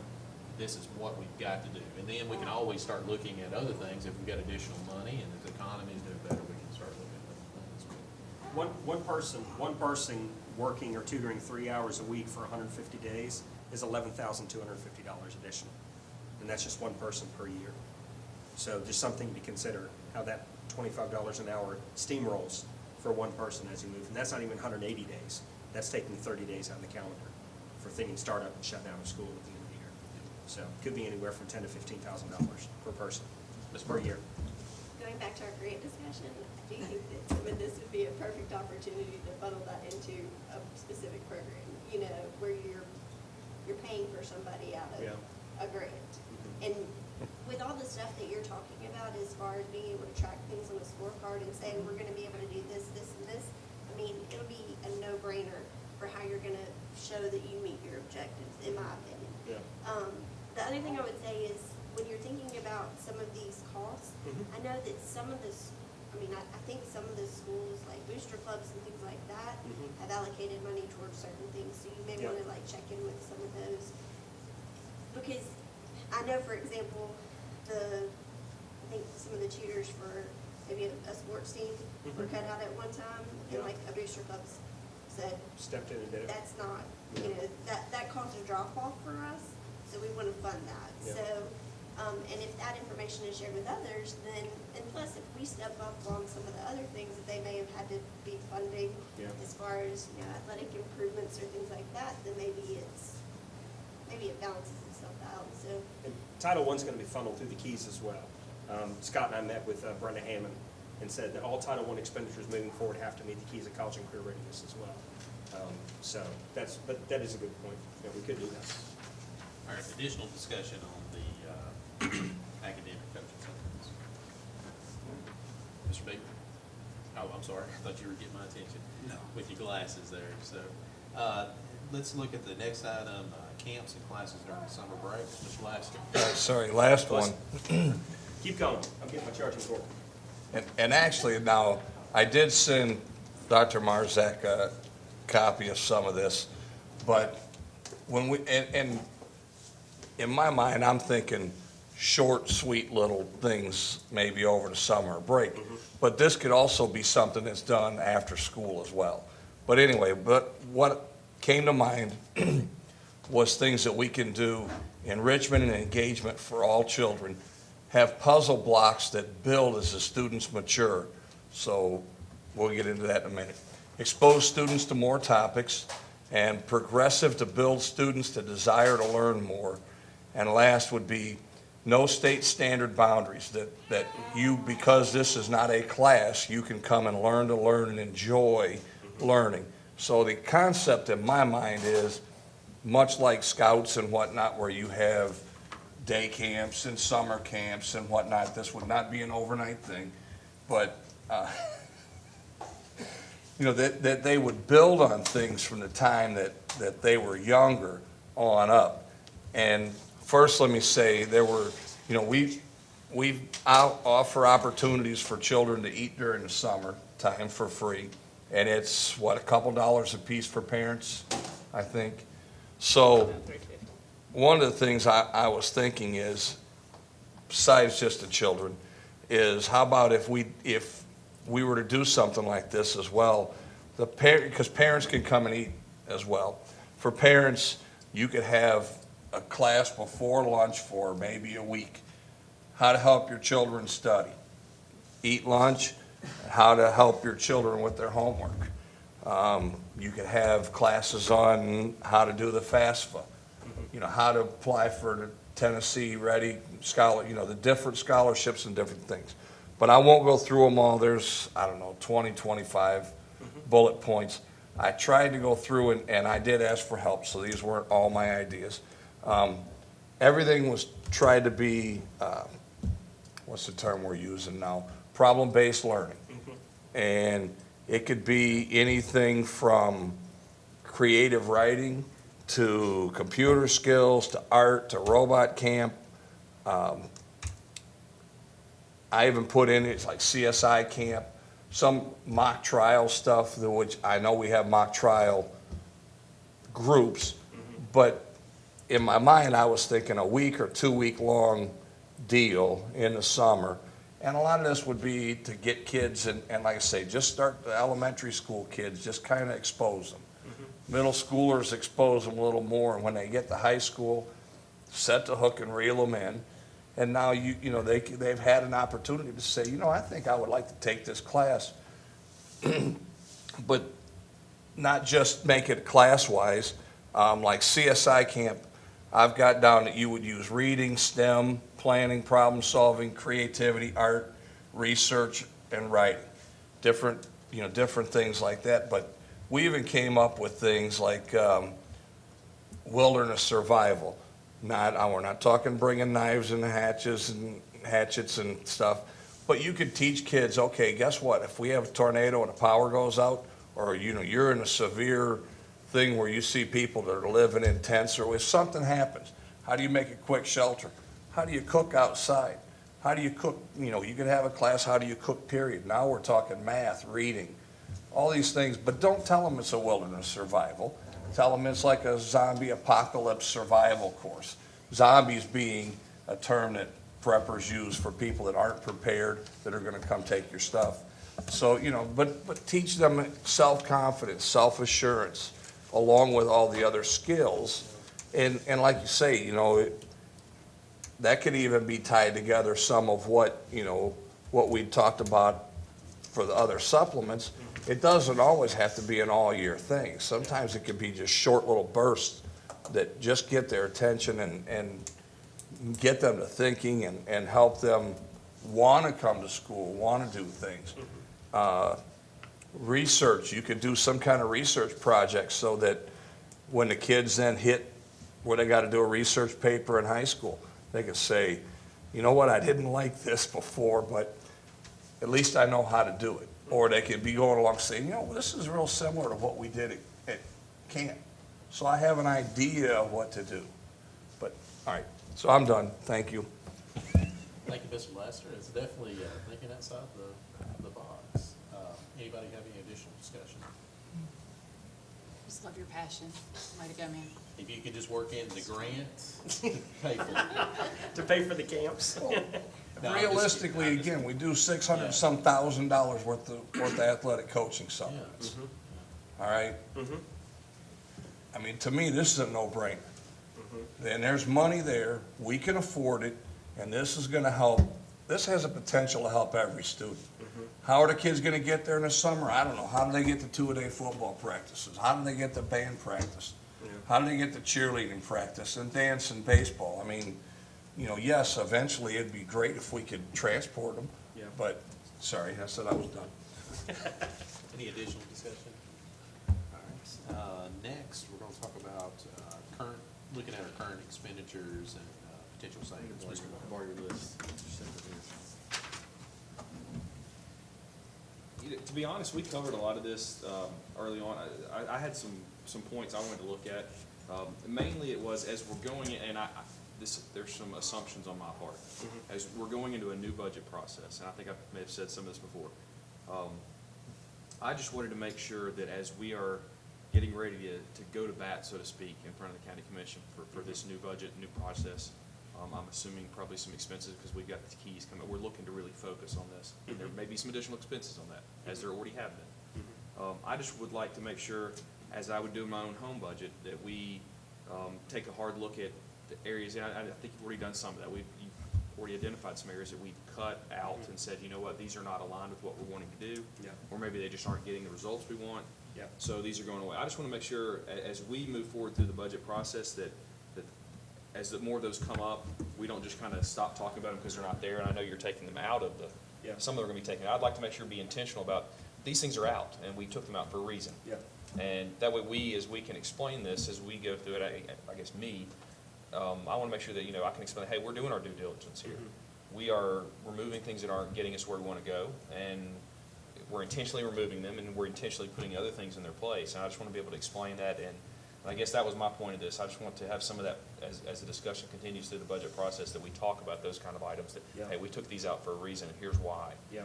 This is what we've got to do. And then we can always start looking at other things. If we've got additional money and if the economy's doing better, we can start looking at other things. One person working or tutoring 3 hours a week for 150 days is $11,250 additional. And that's just one person per year. So just something to consider, how that $25 an hour steamrolls for one person as you move. And that's not even 180 days. That's taking 30 days out of the calendar for thinking startup and shutdown of school at the end of the year. So it could be anywhere from $10,000 to $15,000 per person per year. Going back to our grant discussion, do you think that some of this would be a perfect opportunity to funnel that into a specific program? You know, where you're paying for somebody out of a grant. And with all the stuff that you're talking about as far as being able to track things on a scorecard and say, we're gonna be able to do this, this, and this, I mean, it'll be a no-brainer for how you're gonna show that you meet your objectives, in my opinion. Yeah. The other thing I would say is, when you're thinking about some of these costs, I know that some of this, I think some of the schools, like booster clubs and things like that, have allocated money towards certain things, so you may wanna like check in with some of those. Because I know, for example, I think some of the tutors for maybe a sports team were cut out at one time, and like a booster club said, Stepped in and did it. that's not, you know, that caused a drop off for us, so we want to fund that. Yeah. So, and if that information is shared with others, then, and plus if we step up on some of the other things that they may have had to be funding, as far as, you know, athletic improvements or things like that, then maybe it balances itself out, so. And Title I's going to be funneled through the keys as well. Scott and I met with Brenda Hammond and said that all Title I expenditures moving forward have to meet the keys of college and career readiness as well. So but that is a good point. Yeah, we could do that. All right, additional discussion on the academic coaching supplements. Mr. Baker? Oh, I'm sorry, I thought you were getting my attention. No. With your glasses there, so, let's look at the next item, camps and classes during the summer break. Mr. Laster. Sorry, last one. Keep going. I'm getting my charging cord. And actually, now, I did send Dr. Marzak a copy of some of this, but when and in my mind, I'm thinking short, sweet little things maybe over the summer break. But this could also be something that's done after school as well. But anyway, what came to mind was things that we can do, enrichment and engagement for all children, have puzzle blocks that build as the students mature. So we'll get into that in a minute. Expose students to more topics, and progressive to build students to desire to learn more. And last would be no state standard boundaries, that you, because this is not a class, you can come and learn and enjoy learning. So the concept in my mind is much like scouts and whatnot, where you have day camps and summer camps and whatnot. This would not be an overnight thing, but you know, that they would build on things from the time that they were younger on up. And first, let me say, there were, you know, we offer opportunities for children to eat during the summer time for free. And it's, what, a couple dollars a piece for parents, I think. So one of the things I was thinking is, besides just the children, is how about if we were to do something like this as well, because parents can come and eat as well. For parents, you could have a class before lunch for maybe a week. How to help your children study. Eat lunch, how to help your children with their homework. You could have classes on how to do the FAFSA, you know, how to apply for the Tennessee Ready Scholar, you know, the different scholarships and different things. But I won't go through them all. There's, I don't know, 20, 25 bullet points. I tried to go through and I did ask for help, so these weren't all my ideas. Everything was tried to be, what's the term we're using now? Problem-based learning. And it could be anything from creative writing to computer skills to art to robot camp. I even put in, it's like CSI camp, some mock trial stuff, which I know we have mock trial groups, but in my mind, I was thinking a week or 2 week long deal in the summer. And a lot of this would be to get kids, and like I say, just start the elementary school kids, just kind of expose them. Middle schoolers, expose them a little more, and when they get to high school, set the hook and reel them in. And now they've had an opportunity to say, I think I would like to take this class, but not just make it class-wise. Like CSI camp, I've got down that you would use reading, STEM, planning, problem-solving, creativity, art, research, and writing. Different things like that. But we even came up with things like wilderness survival. We're not talking bringing knives and hatchets and stuff, but you could teach kids, okay, guess what? If we have a tornado and the power goes out, or you're in a severe thing where you see people that are living in tents, or if something happens, how do you make a quick shelter? How do you cook outside? How do you cook? You could have a class, how do you cook, period. Now we're talking math, reading, all these things, but don't tell them it's a wilderness survival. Tell them it's like a zombie apocalypse survival course. Zombies being a term that preppers use for people that aren't prepared, that are going to come take your stuff. So, but teach them self-confidence, self-assurance, along with all the other skills. And like you say, that could even be tied together some of what we talked about for the other supplements. It doesn't always have to be an all-year thing. Sometimes it could be just short little bursts that just get their attention and get them to thinking and help them want to come to school, want to do things. Research, you could do some kind of research project so that when the kids then hit where they got to do a research paper in high school, they could say, you know what, I didn't like this before, but at least I know how to do it. Or they could be going along saying, this is real similar to what we did at camp. So I have an idea of what to do. But, all right, so I'm done. Thank you. Thank you, Mr. Lester. It's definitely thinking outside the box. Anybody have any additional discussion? Just love your passion. Way to go, man. If you could just work in the grant, pay for it. To pay for the camps. No, Realistically, again, we do $600-some thousand worth of athletic coaching supplements. All right? I mean, to me, this is a no-brainer. And there's money there, we can afford it, and this is gonna help. This has a potential to help every student. How are the kids gonna get there in the summer? I don't know. How do they get to two-a-day football practices? How do they get to band practice? How do they get to cheerleading practice and dance and baseball? I mean, yes, eventually it'd be great if we could transport them. Yeah. But, sorry, I said I was done. Any additional discussion? All right. Next, we're going to talk about looking at our current expenditures and potential savings. Borrow your list. To be honest, we covered a lot of this early on. I had some points I wanted to look at. Mainly it was as we're going, and there's some assumptions on my part. As we're going into a new budget process, and I think I may have said some of this before, I just wanted to make sure that as we are getting ready to go to bat, so to speak, in front of the county commission for this new budget, new process, I'm assuming probably some expenses because we've got the keys coming. We're looking to really focus on this. And there may be some additional expenses on that, as there already have been. I just would like to make sure, as I would do my own home budget, that we take a hard look at the areas. And I think you've already done some of that. You've already identified some areas that we've cut out and said, you know what, these are not aligned with what we're wanting to do. Yeah. Or maybe they just aren't getting the results we want. Yeah. So these are going away. I just want to make sure, as we move forward through the budget process, that as more of those come up, we don't just kind of stop talking about them because they're not there. And I know you're taking them out of some of them are going to be taken out. I'd like to make sure be intentional about these things are out, and we took them out for a reason. Yeah. And that way as we can explain this as we go through it, I guess I want to make sure that, I can explain, hey, we're doing our due diligence here. We are removing things that aren't getting us where we want to go, and we're intentionally removing them, and we're intentionally putting other things in their place. And I just want to be able to explain that, and I guess that was my point of this. I just want to have some of that as the discussion continues through the budget process, that we talk about those kind of items, that, hey, we took these out for a reason, and here's why. Yeah.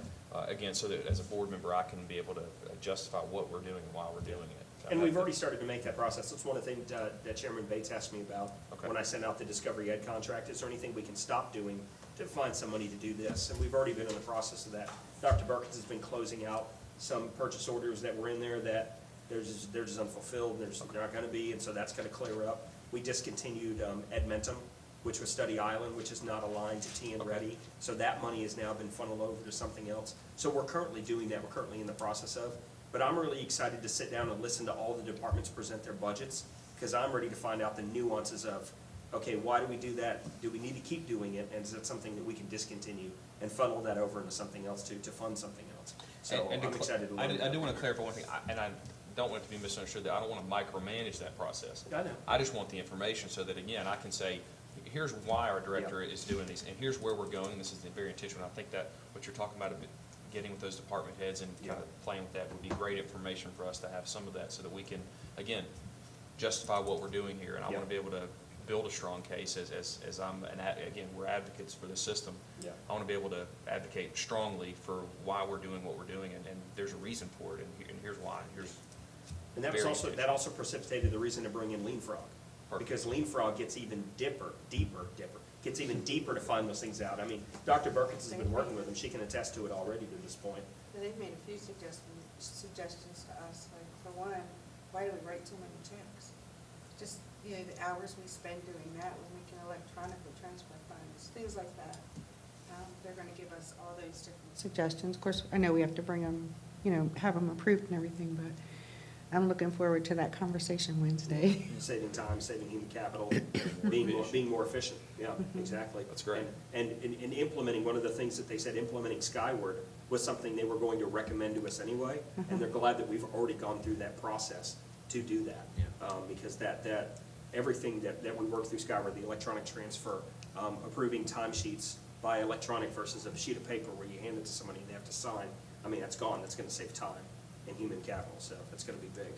Again, so that as a board member, I can be able to justify what we're doing and why we're doing it. And we've already started to make that process. That's one of the things that Chairman Bates asked me about Okay. when I sent out the Discovery Ed contract. Is there anything we can stop doing to find some money to do this? And we've already been in the process of that. Dr. Burkins has been closing out some purchase orders that were in there that they're just unfulfilled, they're not gonna be, and so that's gonna clear up. We discontinued Edmentum, which was Study Island, which is not aligned to TN Ready. So that money has now been funneled over to something else. So we're currently doing that, we're currently in the process of. But I'm really excited to sit down and listen to all the departments present their budgets, because I'm ready to find out the nuances of, okay, why do we do that? Do we need to keep doing it? And is that something that we can discontinue and funnel that over into something else to fund something else? So And I'm excited to learn. I do want to clarify one thing, and I don't want it to be misunderstood, that I don't want to micromanage that process. I know. I just want the information so that, again, I can say, here's why our director is doing these, and here's where we're going. This is very intentional. I think that what you're talking about, getting with those department heads and kind of playing with that would be great information for us to have some of that so that we can, again, justify what we're doing here. And I want to be able to build a strong case as I'm, again, we're advocates for the system. Yeah. I want to be able to advocate strongly for why we're doing what we're doing, and there's a reason for it, and here's why. And that also precipitated the reason to bring in Lean Frog. Because Lean Frog gets even deeper to find those things out. I mean, Dr. Burkins has been working with them, she can attest to it already to this point. They've made a few suggestions to us, like, for one, why do we write so many checks? Just, the hours we spend doing that when we can electronically transfer funds, things like that. They're gonna give us all those different suggestions. Of course, I know we have to bring them, have them approved and everything, but I'm looking forward to that conversation Wednesday. Saving time, saving human capital, being more efficient, yeah, exactly. That's great. And implementing, one of the things that they said, implementing Skyward was something they were going to recommend to us anyway, and they're glad that we've already gone through that process to do that. Because everything that we work through Skyward, the electronic transfer, approving timesheets by electronic versus a sheet of paper where you hand it to somebody and they have to sign, I mean, that's gone, that's gonna save time and human capital, so that's gonna be big.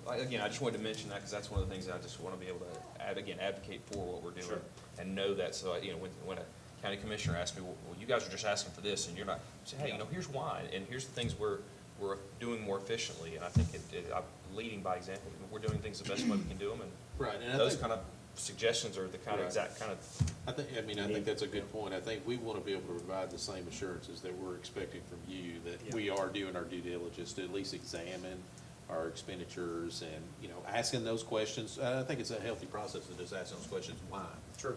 Again, I just wanted to mention that because that's one of the things that I just want to be able to, advocate for what we're doing. Sure. And know that, so, when a county commissioner asks me, well, you guys are just asking for this, and you're not, say, hey, here's why, and here's the things we're doing more efficially, and I think I'm leading by example. We're doing things the best way we can do them, and Right, and I those think- kind of suggestions are the kind of Right. exact kind of. I think that's a good point. I think we want to be able to provide the same assurances that we're expecting from you, that we are doing our due diligence to at least examine our expenditures and, asking those questions. I think it's a healthy process to just ask those questions, why? Sure.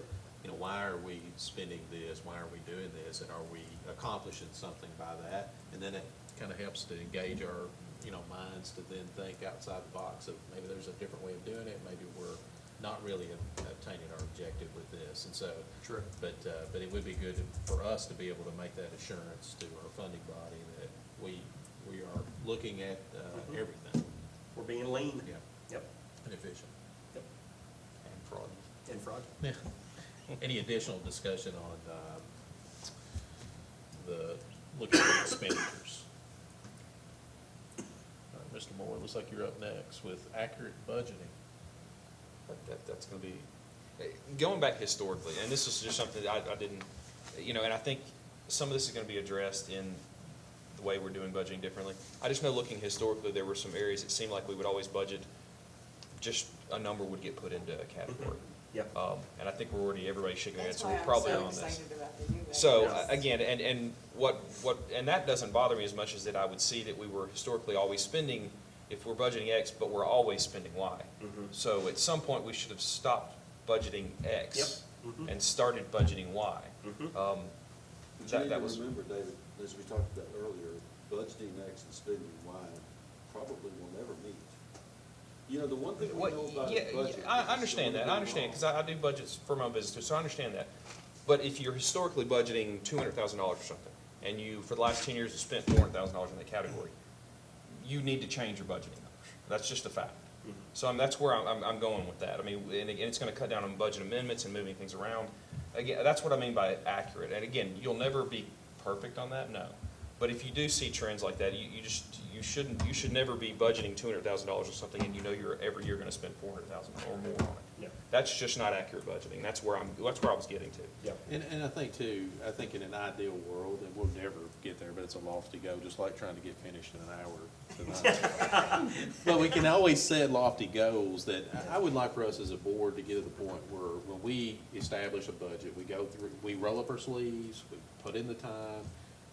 Why are we spending this? Why are we doing this? And are we accomplishing something by that? And then it kind of helps to engage our, minds to then think outside the box of maybe there's a different way of doing it. Maybe we're not really obtaining our objective with this. And so, Sure. But it would be good for us to be able to make that assurance to our funding body that we are looking at everything. We're being lean. Yeah. Yep. And efficient. Yep. And fraud. And fraud. Yeah. Any additional discussion on looking at expenditures? Mr. Moore, looks like you're up next with accurate budgeting. That's going to be, going back historically, and this is just something that I didn't, and I think some of this is going to be addressed in the way we're doing budgeting differently. I just know looking historically, there were some areas it seemed like we would always budget, just a number would get put into a category. Yep. And I think everybody's shaking their head, That's so why we're I'm probably so on this. excited about the new budget. So, again, and and that doesn't bother me as much as that I would see that we were historically always spending, if we're budgeting X, but we're always spending Y. So at some point, we should have stopped budgeting X and started budgeting Y. But you need to That was, remember, David, as we talked about earlier, budgeting X and spending Y probably will never meet. The one thing we know about a budget. I understand that, because I do budgets for my business, so I understand that. But if you're historically budgeting $200,000 or something, and you, for the last 10 years, have spent $400,000 in that category, you need to change your budgeting numbers. That's just a fact. So that's where I'm going with that. I mean, and again, it's going to cut down on budget amendments and moving things around. Again, that's what I mean by accurate. And again, you'll never be perfect on that, no. But if you do see trends like that, you should never be budgeting $200,000 or something, and every year going to spend $400,000 or more on it. Yeah, that's just not accurate budgeting. That's where I was getting to. Yeah. And I think too, I think in an ideal world, and we'll never get there, but it's a lofty goal, just like trying to get finished in an hour tonight. But we can always set lofty goals that, I would like for us as a board to get to the point where when we establish a budget, we go through, we roll up our sleeves, we put in the time,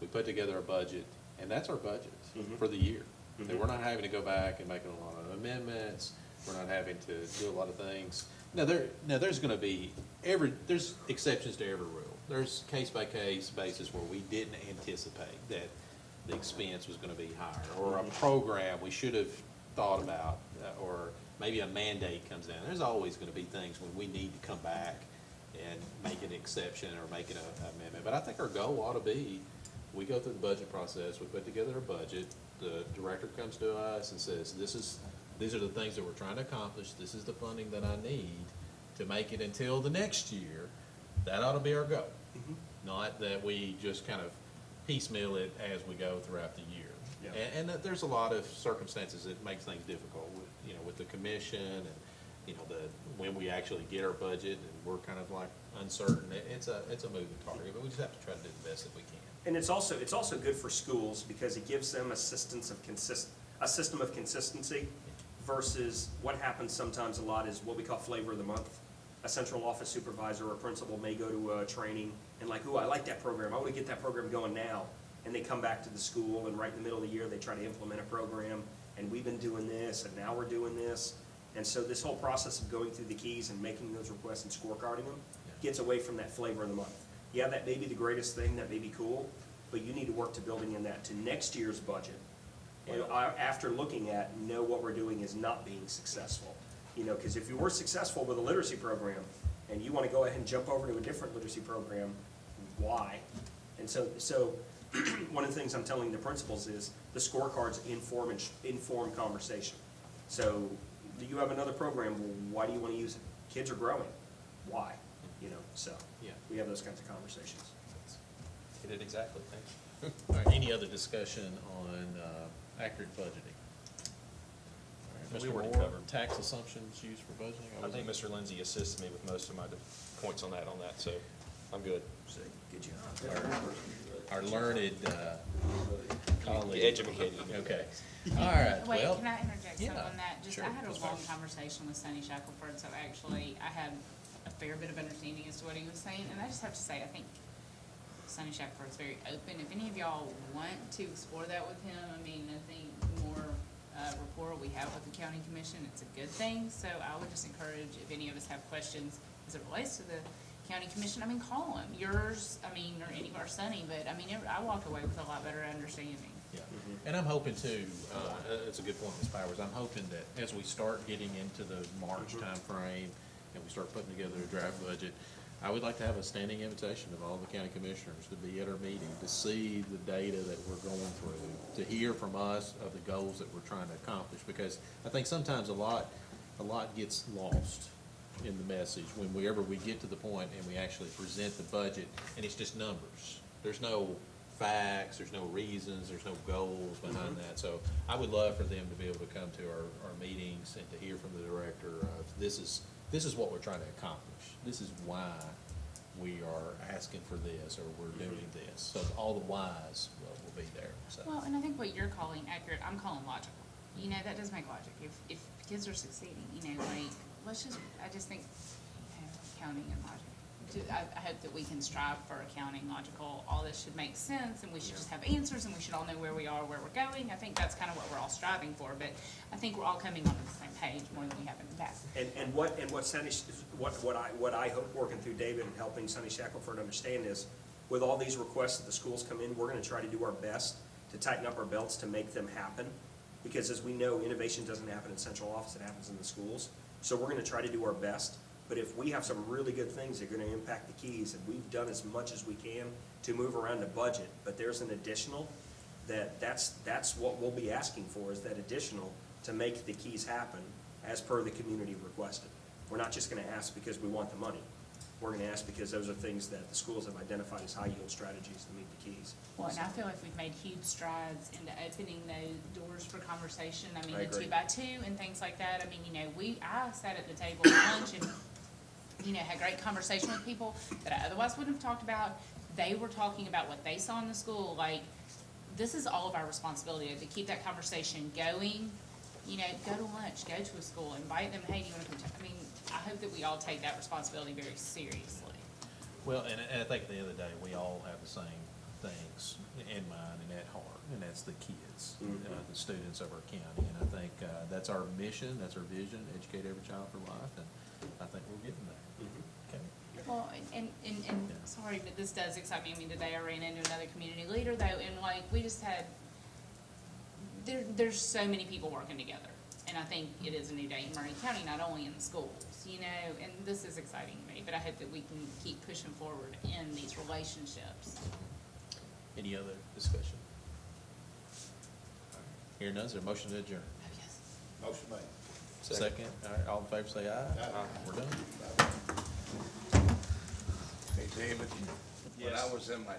we put together a budget, and that's our budget for the year. That we're not having to go back and making a lot of amendments, we're not having to do a lot of things. Now, there's gonna be there's exceptions to every rule. There's case-by-case basis where we didn't anticipate that the expense was gonna be higher, or a program we should have thought about, or maybe a mandate comes in. There's always gonna be things when we need to come back and make an exception or make an amendment. But I think our goal ought to be, we go through the budget process, we put together a budget, the director comes to us and says, these are the things that we're trying to accomplish, this is the funding that I need to make it until the next year. That ought to be our goal. Not that we just kind of piecemeal it as we go throughout the year. Yeah. And that there's a lot of circumstances that makes things difficult with, with the commission and, when we actually get our budget and we're kind of like uncertain. It's a moving target, but we just have to try to do the best that we can. And it's also good for schools because it gives them a system of consistency versus what happens sometimes a lot is what we call flavor of the month. A central office supervisor or principal may go to a training and like, ooh, I like that program. I want to get that program going now. And they come back to the school and right in the middle of the year, they try to implement a program and we've been doing this and now we're doing this. And so this whole process of going through the keys and making those requests and scorecarding them gets away from that flavor of the month. Yeah, that may be the greatest thing, that may be cool, but you need to work to building in that to next year's budget. And after looking at, know what we're doing is not being successful. Because if you were successful with a literacy program and you want to go ahead and jump over to a different literacy program, why? And so one of the things I'm telling the principals is the scorecards inform conversation. So you have another program, well, why do you want to use it? Kids are growing. Why? So we have those kinds of conversations. Hit it exactly, thank you. All right, any other discussion on accurate budgeting? All right, We Mr. already Moore, covered. tax assumptions used for budgeting? I think Mr. Lindsay assisted me with most of my points on that, so I'm good. Good job. Our learned colleague. Educated. Okay. All right, Wait, well. can I interject yeah, something on that? sure, I had a Ms. long Powers. conversation with Sonny Shackelford, so actually I had a fair bit of understanding as to what he was saying. And I just have to say, I think Sonny Shackelford's very open. If any of y'all want to explore that with him, I think the more rapport we have with the county commission, it's a good thing. So I would just encourage, if any of us have questions as it relates to the county commission, call him. Yours, or any of our Sonny, but I walk away with a lot better understanding. Yeah, and I'm hoping too, it's a good point, Ms. Powers, I'm hoping that as we start getting into the March timeframe and we start putting together a draft budget, I would like to have a standing invitation of all the county commissioners to be at our meeting, to see the data that we're going through, to hear from us of the goals that we're trying to accomplish, because I think sometimes a lot gets lost in the message whenever we get to the point and we actually present the budget and it's just numbers. There's no facts, there's no reasons, there's no goals behind that. So I would love for them to be able to come to our meetings and to hear from the director of this is what we're trying to accomplish. This is why we are asking for this or we're doing this. So all the whys will be there. So. Well, and I think what you're calling accurate, I'm calling logical. That does make logic. If kids are succeeding, I just think counting and logic. I hope that we can strive for accounting logical. All this should make sense, and we should just have answers, and we should all know where we are, where we're going. I think that's kind of what we're all striving for. But I think we're all coming on the same page more than we have in the past. And what I hope working through David and helping Sonny Shackelford understand is, with all these requests that the schools come in, we're going to try to do our best to tighten up our belts to make them happen. Because as we know, innovation doesn't happen in central office; it happens in the schools. So we're going to try to do our best. But if we have some really good things that are going to impact the keys, and we've done as much as we can to move around the budget, but there's an additional, that's what we'll be asking for, is that additional to make the keys happen as per the community requested. We're not just going to ask because we want the money. we're gonna ask because those are things that the schools have identified as high yield strategies to meet the keys. Well, and I feel like we've made huge strides into opening those doors for conversation. I mean, I the agree. 2x2 and things like that. I mean, you know, I sat at the table at lunch and, you know, had great conversation with people that I otherwise wouldn't have talked about. They were talking about what they saw in the school. Like, this is all of our responsibility to keep that conversation going. You know, go to lunch, go to a school, invite them, hey, do you want to come I mean, I hope that we all take that responsibility very seriously. Well, and I think at the end of the day, we all have the same things in mind and at heart, and that's the kids, the students of our county. And I think that's our mission, that's our vision, educate every child for life, and I think we're getting there. Okay. Well, and sorry, but this does excite me. I mean, today I ran into another community leader though, and like, we just had, there's so many people working together. And I think it is a new day in Murray County, not only in the schools, you know, and this is exciting to me, but I hope that we can keep pushing forward in these relationships. Any other discussion? Hearing none, is there a motion to adjourn? Oh, yes. Motion made. Second, all right, all in favor say aye. Aye. We're done. Hey, David, when I was in my